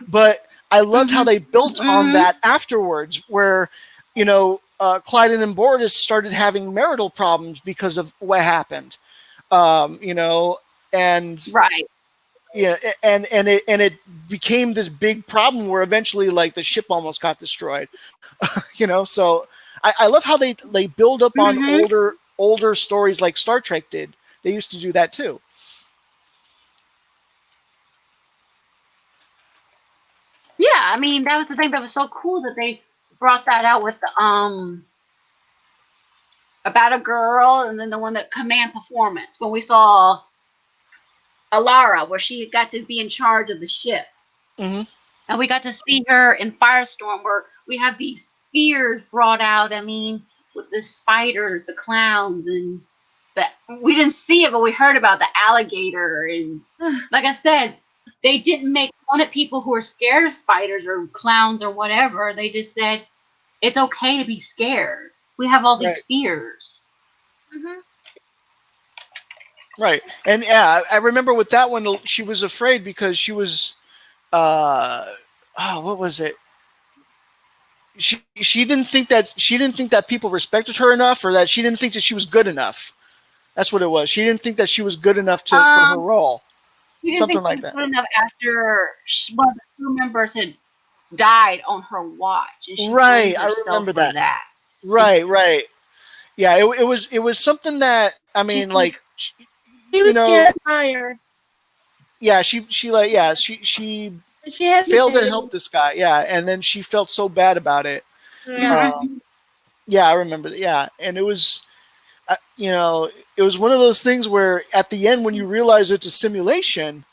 but I loved how they built on that afterwards, where, you know, Clyde and Boris started having marital problems because of what happened. You know, and Right. yeah, and it became this big problem where eventually, like, the ship almost got destroyed. You know, so I love how they build up on older stories like Star Trek did. They used to do that too. Yeah, I mean, that was the thing that was so cool, that they brought that out with About a Girl, and then the one that Command Performance, when we saw Alara, where she got to be in charge of the ship. Mm-hmm. And we got to see her in Firestorm, where we have these spheres brought out. I mean, with the spiders, the clowns, and we didn't see it, but we heard about the alligator. And like I said, they didn't make fun of people who are scared of spiders or clowns or whatever. They just said it's okay to be scared. We have all these fears. Right. And yeah, I remember with that one, she was afraid because she was, what was it? She didn't think that people respected her enough, or that she didn't think that she was good enough. That's what it was. She didn't think that she was good enough for her role. She didn't Something think like she was that. good enough after one of the crew members had died on her watch, and she Right. blamed I herself remember for that. that. Right. Yeah. It was something that, I She mean, said, like, He you was know, scared of fire. yeah. She She had failed to help this guy. Yeah, and then she felt so bad about it. Yeah. Yeah, I remember that. Yeah, and it was, you know, it was one of those things where at the end, when you realize it's a simulation,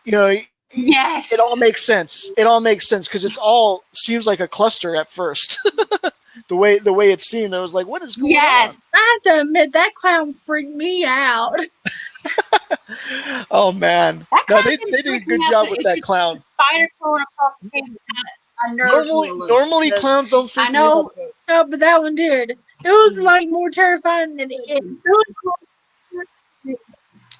you know, it all yes. makes sense. It all makes sense because it's all seems like a cluster at first. The way it seemed, I was like, what is going on? Yes. I have to admit, that clown freaked me out. Oh man, That no, clown didn't they did a freak me good out, job but with it's that just clown. the spider crawling across the table kind of unnerved me a little. Normally clowns don't freak I me out. know. No, but that one did. It was like more terrifying than it. Now that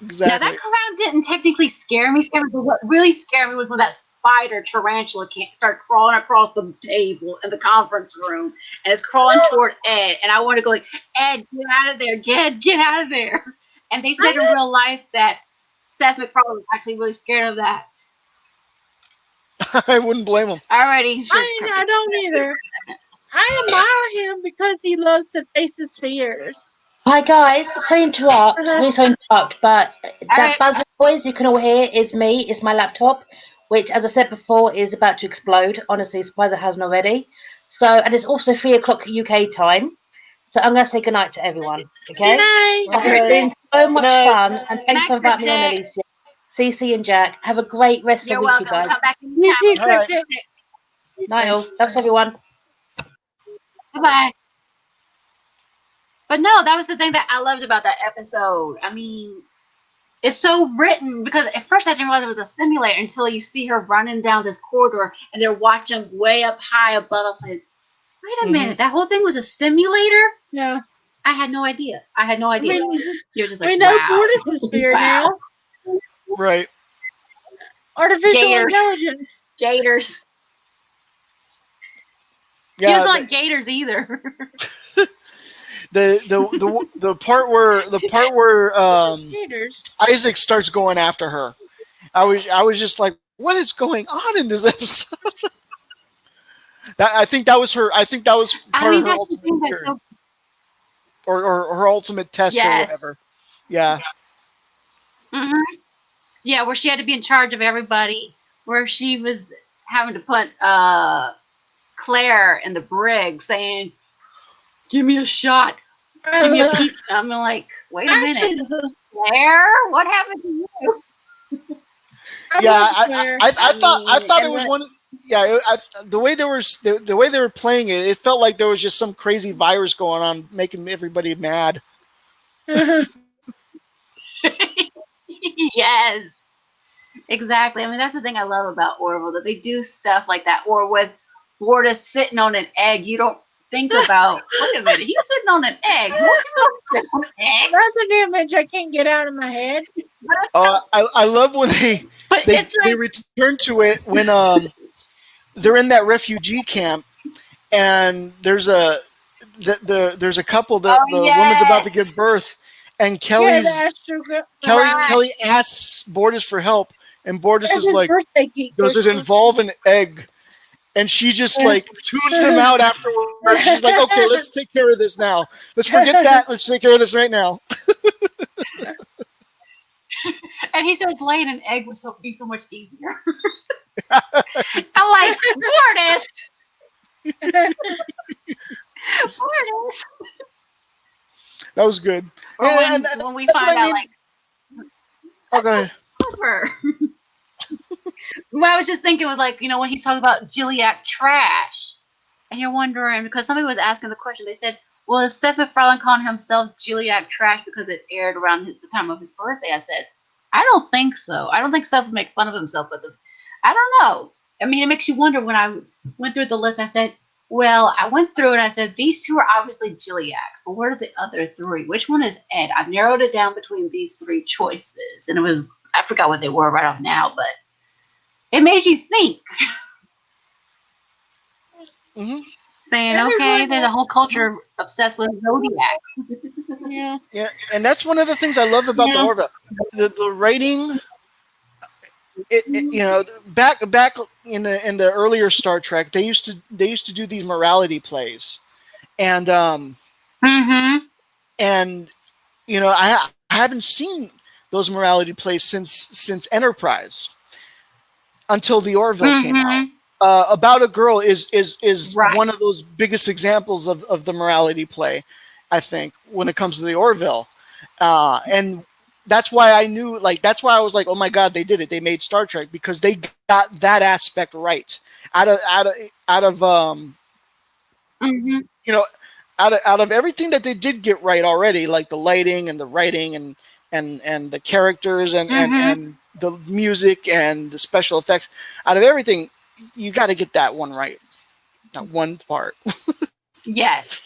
Exactly. clown didn't technically scare me, but what really scared me was when that spider tarantula can't start crawling across the table in the conference room, and it's crawling toward Ed, and I want to go like, "Ed, get out of there! Get out of there!" And they said in real life that Seth MacFarlane was actually really scared of that. I wouldn't blame him. Alrighty, I don't either. I admire him because he loves to face his fears. Hi guys, sorry to interrupt. Really sorry to interrupt, but All that right. buzzing noise you can all hear is me. It's my laptop, which, as I said before, is about to explode. Honestly, surprised it hasn't already. So, and it's also 3 o'clock UK time. So I'm gonna say goodnight to everyone. Good Okay? night. It's Okay. been so much night. fun, and thanks for inviting me on, Cryptic. Alicia, Cece, and Jack. Have a great rest of You're the week, you welcome. guys. Come back You anytime. too, All right. Cryptic. Night all. Thanks. Thanks everyone. Bye-bye. But no, that was the thing that I loved about that episode. I mean, it's so written because at first I didn't realize it was a simulator until you see her running down this corridor and they're watching way up high above. I'm like, wait a minute, that whole thing was a simulator? Yeah. I had no idea. I had no I idea. mean, You're just we like, know wow. Fortisphere Wow. now. Right. Artificial Gators. intelligence. Gators. He Yeah. doesn't like gators either. The part where Gators. Isaac starts going after her. I was just like, what is going on in this episode? I think that was her. I think that was part of her that's the ultimate thing that's fear, so. or her ultimate test or whatever. Yes. Yeah. hmm Yeah, where she had to be in charge of everybody, where she was having to put Claire in the brig, saying, "Give me a shot, give me a peep." I'm like, wait a minute, Claire, what happened to you? Yeah, Claire. I I thought it mean, was one. Yeah, the way they were the way they were playing it, it felt like there was just some crazy virus going on, making everybody mad. yes, exactly. I mean, that's the thing I love about Orville, that they do stuff like that, or with Borda sitting on an egg. You don't think about, wait a minute, he's sitting on an egg. What sit on eggs? That's an image I can't get out of my head. I love when But it's they like, return to it when they're in that refugee camp and there's there's a couple the woman's about to give yes, birth and Yeah, the astro. Kelly asks Borders for help and Borders That's is his like, birthday cake. does it involve an egg? And she just like tunes him out afterwards. She's like, okay, let's take care of this now. Let's forget that. Let's take care of this right now. and he says laying an egg would be so much easier. I'm like, Bordas, Bordas. That was good. Or when we find out, like, oh, go ahead. Cooper. What I was just thinking was like, when he talks about Gilliac trash, and you're wondering, because somebody was asking the question, they said, well, is Seth MacFarlane calling himself Gilliac trash because it aired around the time of his birthday? I said, I don't think so. I don't think Seth would make fun of himself, but I don't know. I mean, it makes you wonder. When I went through the list, I said, well, I went through and I said, these two are obviously Gilliacs, but what are the other three? Which one is Ed? I've narrowed it down between these three choices, and I forgot what they were right off now, but it made you think. Mm-hmm. Saying, okay, there's a whole culture obsessed with zodiacs. Yeah. Yeah, and that's one of the things I love about the Orville. The writing, back in the earlier Star Trek, they used to do these morality plays, and and I haven't seen those morality plays since Enterprise until the Orville came out. About a Girl is Right. one of those biggest examples of the morality play, I think, when it comes to the Orville, and that's why I knew, like, that's why I was like, oh my god, they did it. They made Star Trek because they got that aspect right out of out of everything that they did get right already, like the lighting and the writing and the characters and the music and the special effects. Out of everything, you got to get that one right. That one part. Yes,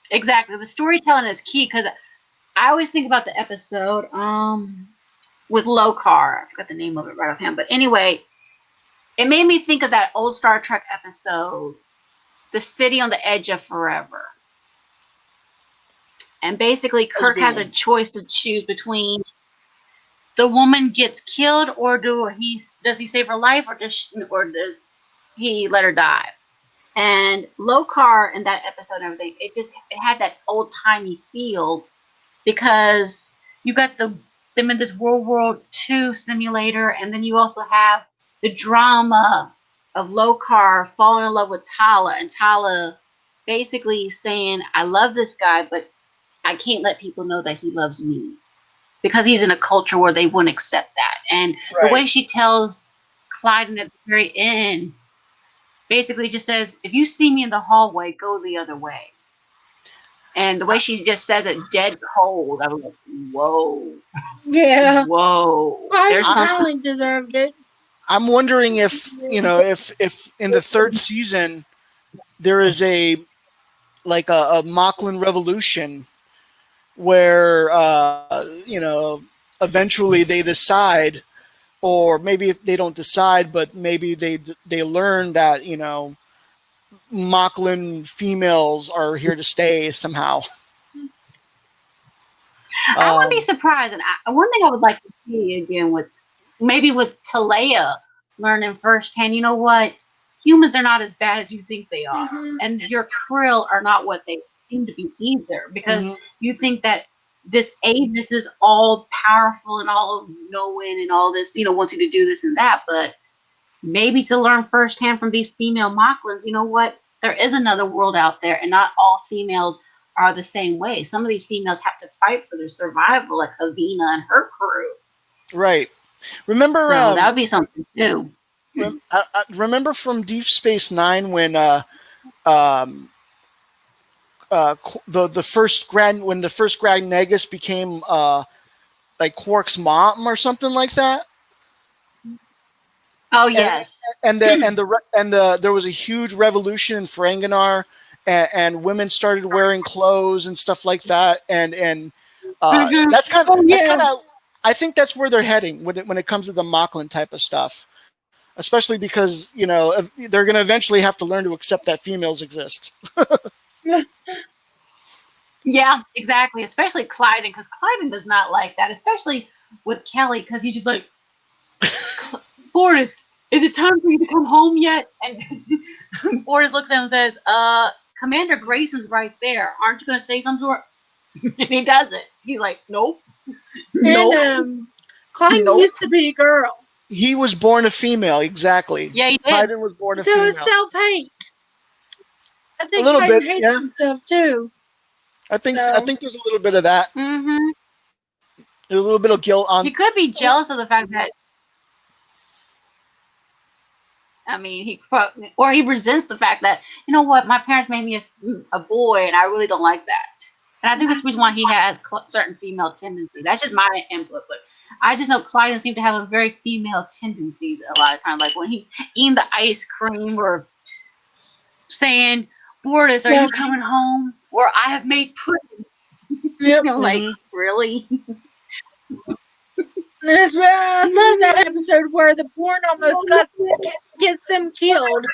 exactly. The storytelling is key because I always think about the episode with Lokar. I forgot the name of it right offhand, but anyway, it made me think of that old Star Trek episode, The City on the Edge of Forever. And basically, Kirk has a choice to choose between the woman gets killed, or does he save her life, or does he let her die? And Lokar in that episode and everything, it had that old timey feel because you got them in this World War II simulator, and then you also have the drama of Lokar falling in love with Tala, and Tala basically saying, "I love this guy, but I can't let people know that he loves me." Because he's in a culture where they wouldn't accept that. And the way she tells Clyden at the very end basically just says, if you see me in the hallway, go the other way. And the way she just says it dead cold, I was like, whoa. Yeah. Whoa. There's finally deserved it. I'm wondering if, if in the third season there is a Moclan revolution where eventually they decide, or maybe if they don't decide, but maybe they learn that Moclan females are here to stay somehow. I wouldn't be surprised. And one thing I would like to see again with Talea learning firsthand, you know what? Humans are not as bad as you think they are. Mhm. And your krill are not what they seem to be either. Because you think that this Avis is all powerful and all knowing and all this, wants you to do this and that. But maybe to learn firsthand from these female Moclans, you know what? There is another world out there, and not all females are the same way. Some of these females have to fight for their survival, like Avina and her crew. Right. Remember, so that would be something too. I remember from Deep Space Nine when the first Grand Negus became like Quark's mom or something like that. Oh yes, and there was a huge revolution in Ferenginar, and women started wearing clothes and stuff like that, and that's kind of I think that's where they're heading when it comes to the Moclan type of stuff, especially because they're going to eventually have to learn to accept that females exist. Yeah, exactly. Especially Clyden, because Clyden does not like that, especially with Kelly, because he's just like, Boris, is it time for you to come home yet? And Boris looks at him and says, Commander Grayson's right there. Aren't you going to say something to her? And he doesn't. He's like, nope. And Clyden used to be a girl. He was born a female, exactly. Yeah, he did. Clyden was born a female. So it's self-hate. I think a little Clyden bit, hates himself too. I think there's a little bit of that. Mm-hmm. There's a little bit of guilt on. He could be jealous of the fact that. I mean, he resents the fact that, you know what, my parents made me a boy, and I really don't like that. And I think that's the reason why he has certain female tendencies. That's just my input, but I just know Clyden seems to have a very female tendencies a lot of times. Like when he's eating the ice cream or saying, Boris, are you coming home? Or I have made pudding. Yep. Like, really? I love that episode where the porn almost gets them killed.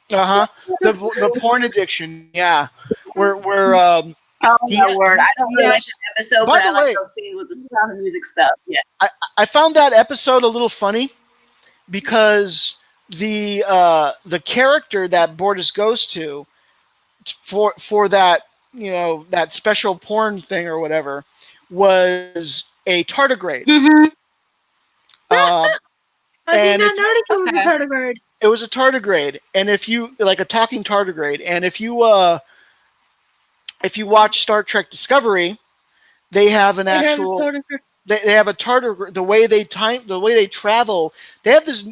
The porn addiction, yeah. Where oh my word! I don't really like this episode, but I like those scenes with the sound of music stuff. Yeah, I found that episode a little funny because the character that Bortus goes to for that that special porn thing or whatever was a tardigrade. Mm-hmm. I did not notice it was a tardigrade. It was a tardigrade, and if you like a talking tardigrade, and if you watch Star Trek Discovery, they have an actual. They have a tardigrade. The way they travel, they have this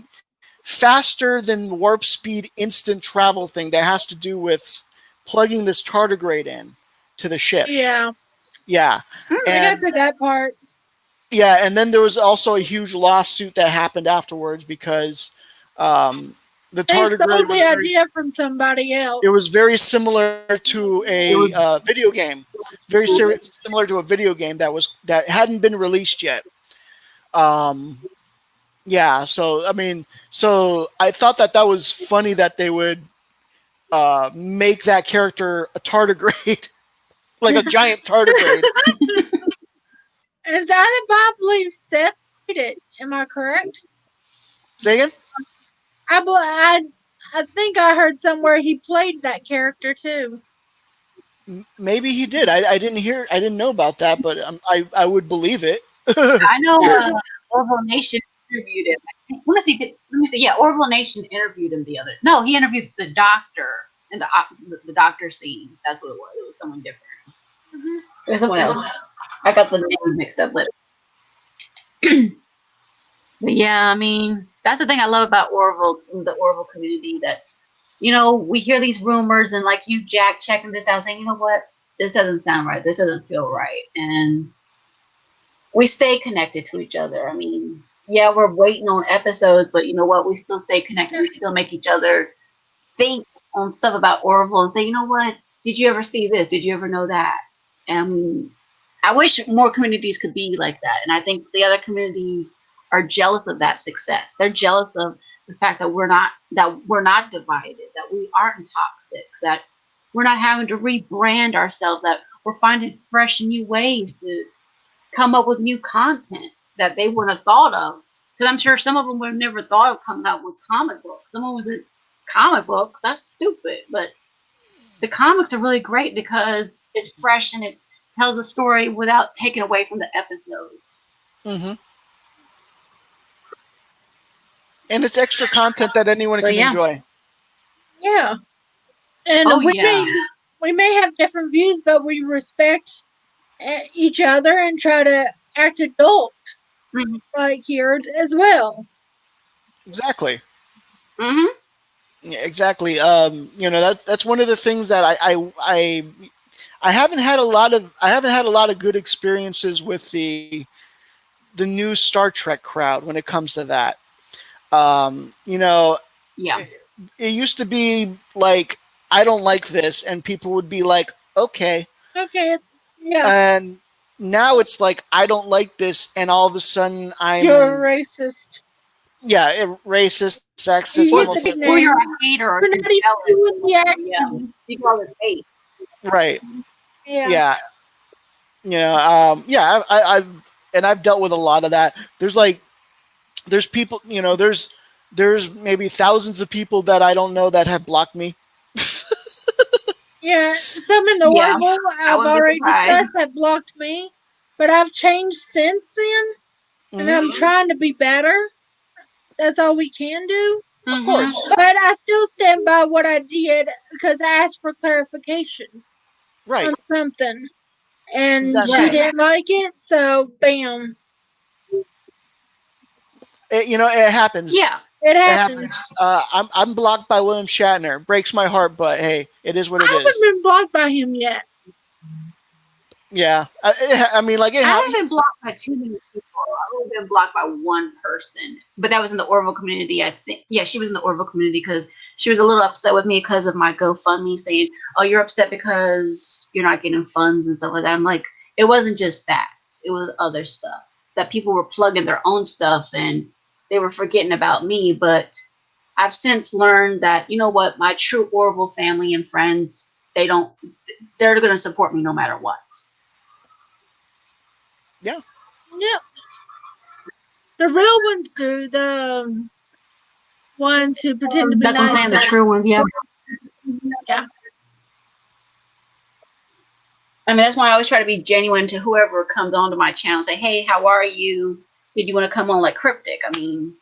faster than warp speed instant travel thing that has to do with plugging this tardigrade in to the ship. Yeah. Yeah. I got to that part. Yeah, and then there was also a huge lawsuit that happened afterwards because the tardigrade was the idea from somebody else. It was very similar to a video game, very similar to a video game that hadn't been released yet. Yeah, so I thought that was funny that they would make that character a tardigrade, like a giant tardigrade. Is that Bob believes Seth did it? Am I correct? Say again? I I think I heard somewhere he played that character too. Maybe he did. I didn't hear. I didn't know about that, but I would believe it. I know Orville Nation interviewed him. Let me see. Let me see. Yeah, Orville Nation interviewed him the other. No, he interviewed the doctor in the doctor scene. That's what it was. It was someone different. Hmm. There's someone else. I got the name mixed up, but yeah, I mean, that's the thing I love about Orville, the Orville community. That we hear these rumors, and like you, Jack, checking this out, saying, you know what, this doesn't sound right. This doesn't feel right, and we stay connected to each other. I mean, yeah, we're waiting on episodes, but you know what? We still stay connected. We still make each other think on stuff about Orville and say, you know what? Did you ever see this? Did you ever know that? And I wish more communities could be like that. And I think the other communities are jealous of that success. They're jealous of the fact that we're not divided, that we aren't toxic, that we're not having to rebrand ourselves, that we're finding fresh new ways to come up with new content that they wouldn't have thought of. Because I'm sure some of them would have never thought of coming out with comic books. Someone was in comic books. That's stupid. But the comics are really great because it's fresh and it tells a story without taking away from the episodes. Hmm. And it's extra content that anyone So can yeah. enjoy. Yeah, and Oh we yeah. may have different views, but we respect each other and try to act adult Mhm. like here as well. Exactly. Mhm. Yeah, exactly. That's one of the things that I haven't had a lot of good experiences with the new Star Trek crowd when it comes to that. Um, you know, Yeah. it used to be like I don't like this, and people would be like, okay, Okay, yeah, and now it's like I don't like this, and all of a sudden you're I'm a racist. racist, sexist, You Or, get the homophobic. big or you're name. a hater or You're you're not even jealous. doing the Yeah. action. You call it hate. Right? Yeah, Yeah, yeah. I've dealt with a lot of that. There's people, there's maybe thousands of people that I don't know that have blocked me. yeah. Some in the Yeah. Orville I I've wouldn't be already surprised. discussed that blocked me, but I've changed since then, and Hmm. I'm trying to be better. That's all we can do. Of Mhm. course, But I still stand by what I did because I asked for clarification right? on something, and she Exactly. Right. didn't like it, so bam, It happens. Yeah. it It happened. happens. I'm blocked by William Shatner. Breaks my heart, but hey, it is what I it haven't is. been blocked by him yet. Yeah, I mean, like it I happens. haven't been blocked by too many people. I've only been blocked by one person, but that was in the Orville community. I think, yeah, she was in the Orville community because she was a little upset with me because of my GoFundMe, saying, "Oh, you're upset because you're not getting funds and stuff like that." I'm like, it wasn't just that; it was other stuff that people were plugging their own stuff and they were forgetting about me. But I've since learned that you know what, my true Orville family and friends, they're going to support me no matter what. Yeah, Yep, the real ones do. The ones who pretend to be That's what I'm nice saying. The guys. true ones, yeah. Yeah, I mean, that's why I always try to be genuine to whoever comes onto my channel. Say, hey, how are you? Did you want to come on like Cryptic? I mean,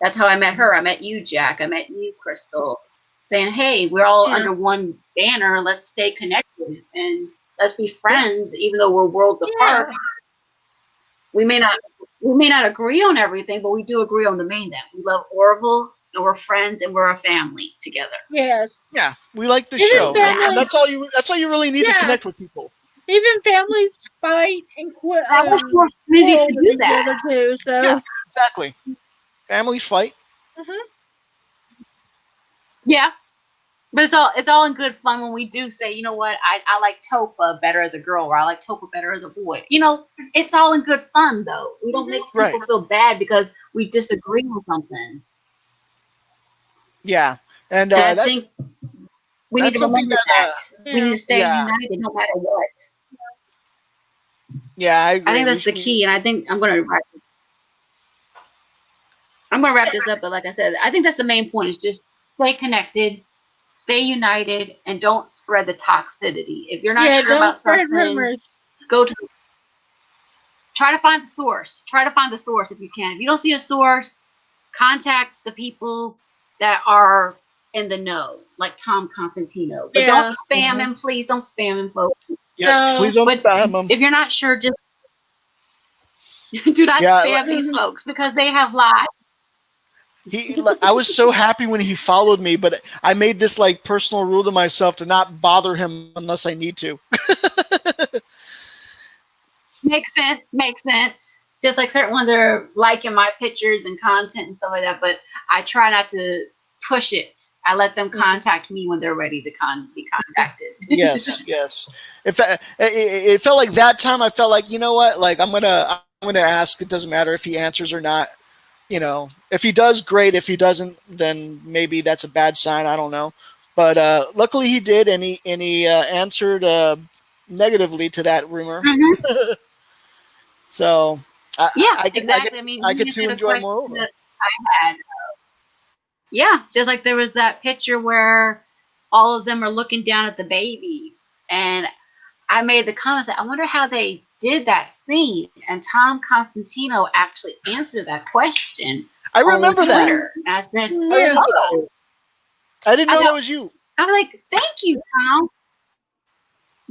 that's how I met her. I met you, Jack. I met you, Crystal. Saying, hey, we're all yeah, under one banner. Let's stay connected and let's be yeah, friends, even though we're worlds apart. yeah, We may not agree on everything, but we do agree on the main thing. We love Orville and we're friends and we're a family together. yes. yeah. We like the Even show, Yeah. and families, that's all you really need to yeah, connect with people. even families fight and I wish more communities quarrel could with do each that. other too. Yeah, So, exactly. Families fight. mhm. Yeah. But it's all in good fun when we do say, you know what, I like Topa better as a girl, or I like Topa better as a boy. It's all in good fun though. We don't make people Right. feel bad because we disagree on something. Yeah, and And I think we need that's to something remember that that. We need Yeah, to stay yeah, united no matter what. yeah. I I agree. think that's the key, and I think I'm gonna wrap this up. But like I said, I think that's the main point. Is just stay connected, stay united, and don't spread the toxicity. If you're not sure don't about spread something, rumors. go to try to find the source. Try to find the source if you can. If you don't see a source, contact the people that are in the know, like Tom Constantino. But don't spam him, please. Don't spam him, folks. Yes, No. please don't But spam them. if you're not sure, just do not Yeah, spam these folks because they have lives. I was so happy when he followed me, but I made this like personal rule to myself to not bother him unless I need to. Makes sense. Makes sense. Just like certain ones are liking my pictures and content and stuff like that, but I try not to push it. I let them contact me when they're ready to be contacted. Yes, yes. It felt like that time. I felt like, you know what? Like I'm gonna ask. It doesn't matter if he answers or not. You know, if he does, great. If he doesn't, then maybe that's a bad sign. I don't know. But luckily he did, and he answered negatively to that rumor. Mhm. So Yeah, exactly. I mean, I he get to answered a enjoy question more. that I had. Yeah, just like there was that picture where all of them are looking down at the baby, and I made the comment that I wonder how they did that scene, and Tom Constantino actually answered that question I on remember that. Twitter. And I said, I Yeah. remember that. "Oh, I didn't know I that was you. was like, thank you, Tom.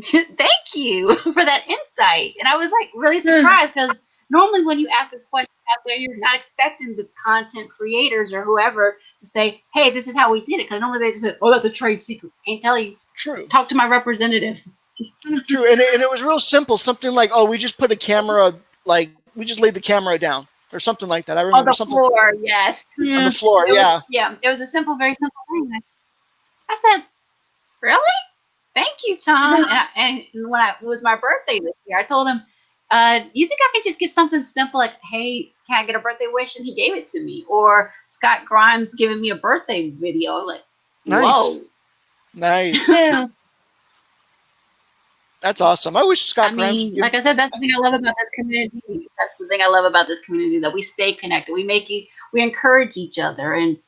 Thank you for that insight." And I was like really surprised because normally when you ask a question out there, you're not expecting the content creators or whoever to say, "Hey, this is how we did it." Because normally they just say, "Oh, that's a trade secret. Can't tell you. True. Talk to my representative." True. And it was real simple. Something like, oh, we just put a camera, like we just laid the camera down or something like that. I On remember the something floor, yes. on the Yeah. floor. It was, Yeah. yeah, it was a simple, very simple thing. I said, "Really? Thank you, Tom." And when it was my birthday this year, I told him, "You think I could just get something simple like, hey, can I get a birthday wish?" And he gave it to me. Or Scott Grimes giving me a birthday video. Like, whoa. Nice. Nice. Yeah. That's awesome. I wish I Scott Grimes would mean, give. like I said, that's the thing I love about this community. That's the thing I love about this community, that we stay connected. We encourage each other. And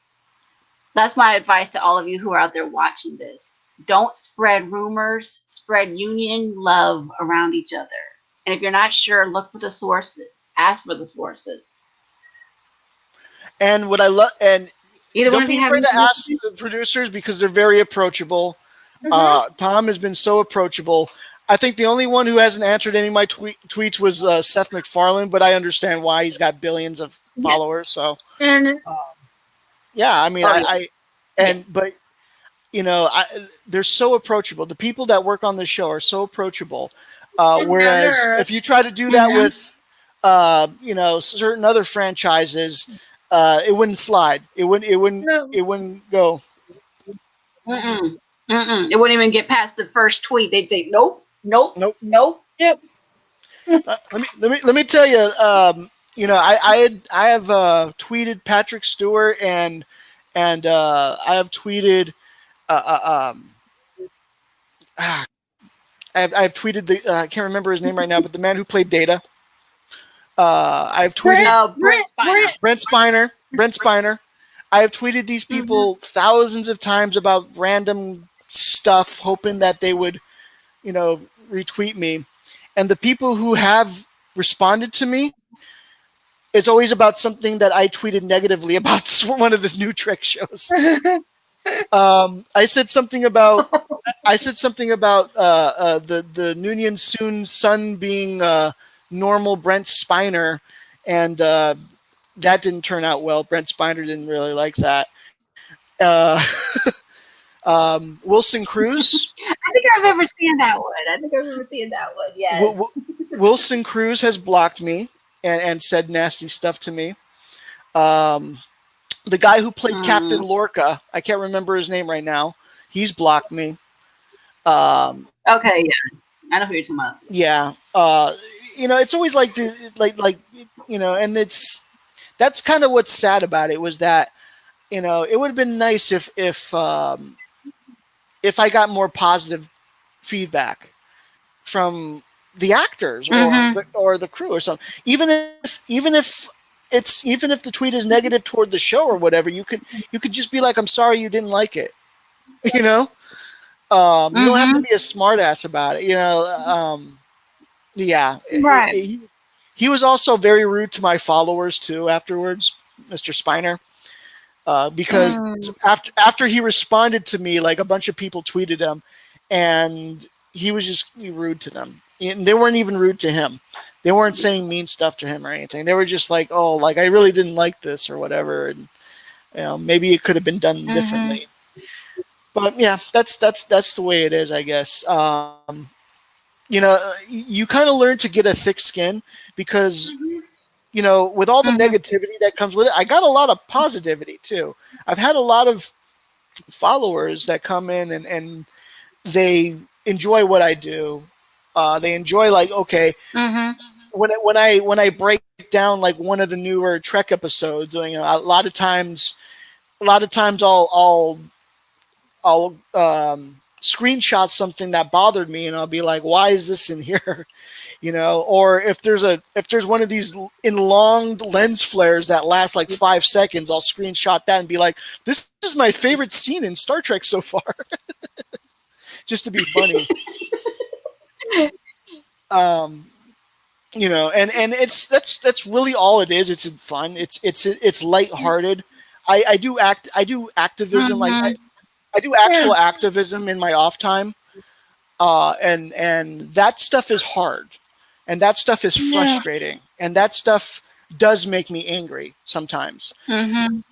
that's my advice to all of you who are out there watching this. Don't spread rumors, spread union love around each other. And if you're not sure, look for the sources. Ask for the sources. And what I love, and Either one don't of be you have afraid any to ask questions? the producers because they're very approachable. Mhm. Tom has been so approachable. I think the only one who hasn't answered any of my tweets was Seth MacFarlane, but I understand why. He's got billions of Yeah. followers. So And yeah, I mean, Oh, yeah. but you know, they're so approachable. The people that work on the show are so approachable. Whereas if you try to do that Mhm. with, you know, certain other franchises, it wouldn't slide. no. It wouldn't go. Mm-mm. Mm-mm. It wouldn't even get past the first tweet. They'd say, nope, nope, Nope. nope. Yep. Let me tell you. You know, I have tweeted Patrick Stewart and I have tweeted. Um, ah, I've tweeted the I can't remember his name right now, but the man who played Data. I've tweeted Brent Spiner. Brent Spiner. I have tweeted these Mm-hmm. people thousands of times about random stuff, hoping that they would, you know, retweet me. And the people who have responded to me, it's always about something that I tweeted negatively about one of the new Trek shows. I said something about the Noonien Soon's son being normal Brent Spiner, and that didn't turn out well. Brent Spiner didn't really like that. Uh, Wilson Cruz. I think I remember seeing that one. Yes. Wilson Cruz has blocked me and said nasty stuff to me. The guy who played Captain Lorca, I can't remember his name right now. He's blocked me. Okay, yeah. I know who you're talking about. Yeah. You know, it's always like you know, and that's kind of what's sad about it was that, you know, it would have been nice if I got more positive feedback from the actors Mm-hmm. or the crew or something. Even if it's even if the tweet is negative toward the show or whatever, you could just be like, I'm sorry you didn't like it. You know, you don't have to be a smartass about it. You know, yeah. Right. He was also very rude to my followers too. Afterwards, Mr. Spiner, because after he responded to me, like a bunch of people tweeted him, and he was just rude to them. And they weren't even rude to him. They weren't saying mean stuff to him or anything. They were just like, "Oh, like I really didn't like this or whatever," and maybe it could have been done differently. But yeah, that's the way it is, I guess. You know, you kind of learn to get a thick skin because you know, with all the negativity that comes with it, I got a lot of positivity too. I've had a lot of followers that come in and they enjoy what I do. They enjoy like, okay, when I break down like one of the newer Trek episodes, you know, a lot of times I'll screenshot something that bothered me and I'll be like, why is this in here? You know, or if there's one of these enlonged lens flares that last like 5 seconds, I'll screenshot that and be like, this is my favorite scene in Star Trek so far. Just to be funny. You know, and that's really all it is. It's fun. It's lighthearted. I do activism, like I do actual activism in my off time. And that stuff is hard, and that stuff is frustrating, and that stuff does make me angry sometimes.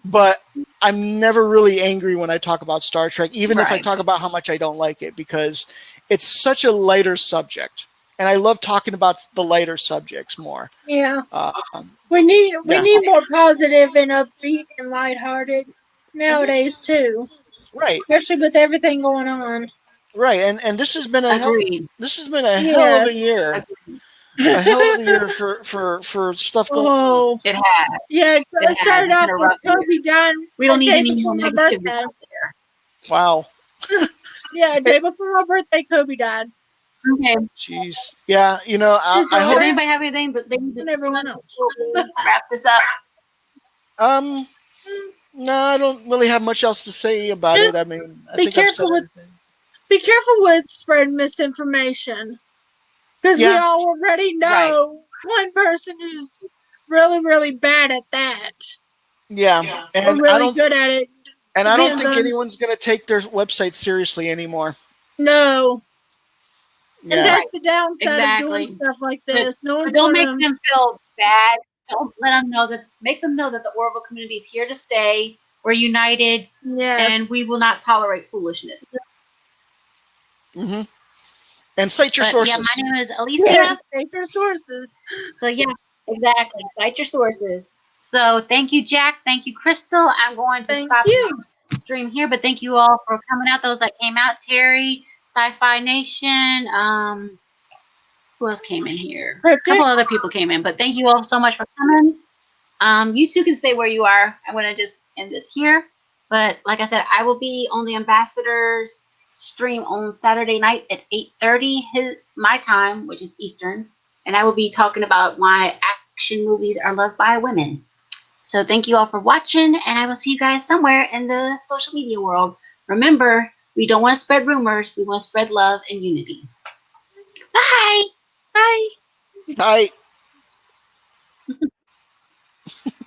But I'm never really angry when I talk about Star Trek, even if I talk about how much I don't like it, because it's such a lighter subject, and I love talking about the lighter subjects more. Yeah, we need more positive and upbeat and lighthearted nowadays too. Right. Especially with everything going on. Right, and this has been a hell of a year. Agreed. A hell of a year for stuff going on. Oh, It has. yeah, it started off with Interrupted. Kobe dying. We don't a need day any more before my negativity birthday. out there. Wow. Yeah, a day before my birthday, Kobe died. Okay. Jeez. Yeah, you know, I His hope. Does daughter anybody have anything but they and everyone else. wrap this up? No, I don't really have much else to say about it. I mean, I Be think I've said careful with everything. be careful with spreading misinformation, because we Yeah. already know one person who's really, really bad at that, Yeah, or and really good at it. I don't Depends think on anyone's going to take their website seriously anymore. no, and Yeah. that's the downside Exactly. of doing stuff like But, this. No but one's don't make gonna. them feel bad. Don't let them know that. Make them know that the Orville community is here to stay. We're united, Yes. and we will not tolerate foolishness. Mm-hmm. And cite your But, sources. yeah, my name is Elisa. Yes, take your sources. So yeah, exactly. Cite your sources. So thank you, Jack. Thank you, Crystal. I'm going to Thank stop you. the stream here, but thank you all for coming out. Those that came out, Terry, Sci-Fi Nation. Who else came in here? A couple other people came in, but thank you all so much for coming. You two can stay where you are. I'm going to just end this here. But like I said, I will be on the Ambassadors stream on Saturday night at 8:30 my time, which is Eastern, and I will be talking about why action movies are loved by women. So thank you all for watching, and I will see you guys somewhere in the social media world. Remember, we don't want to spread rumors. We want to spread love and unity. Bye. Bye. Bye.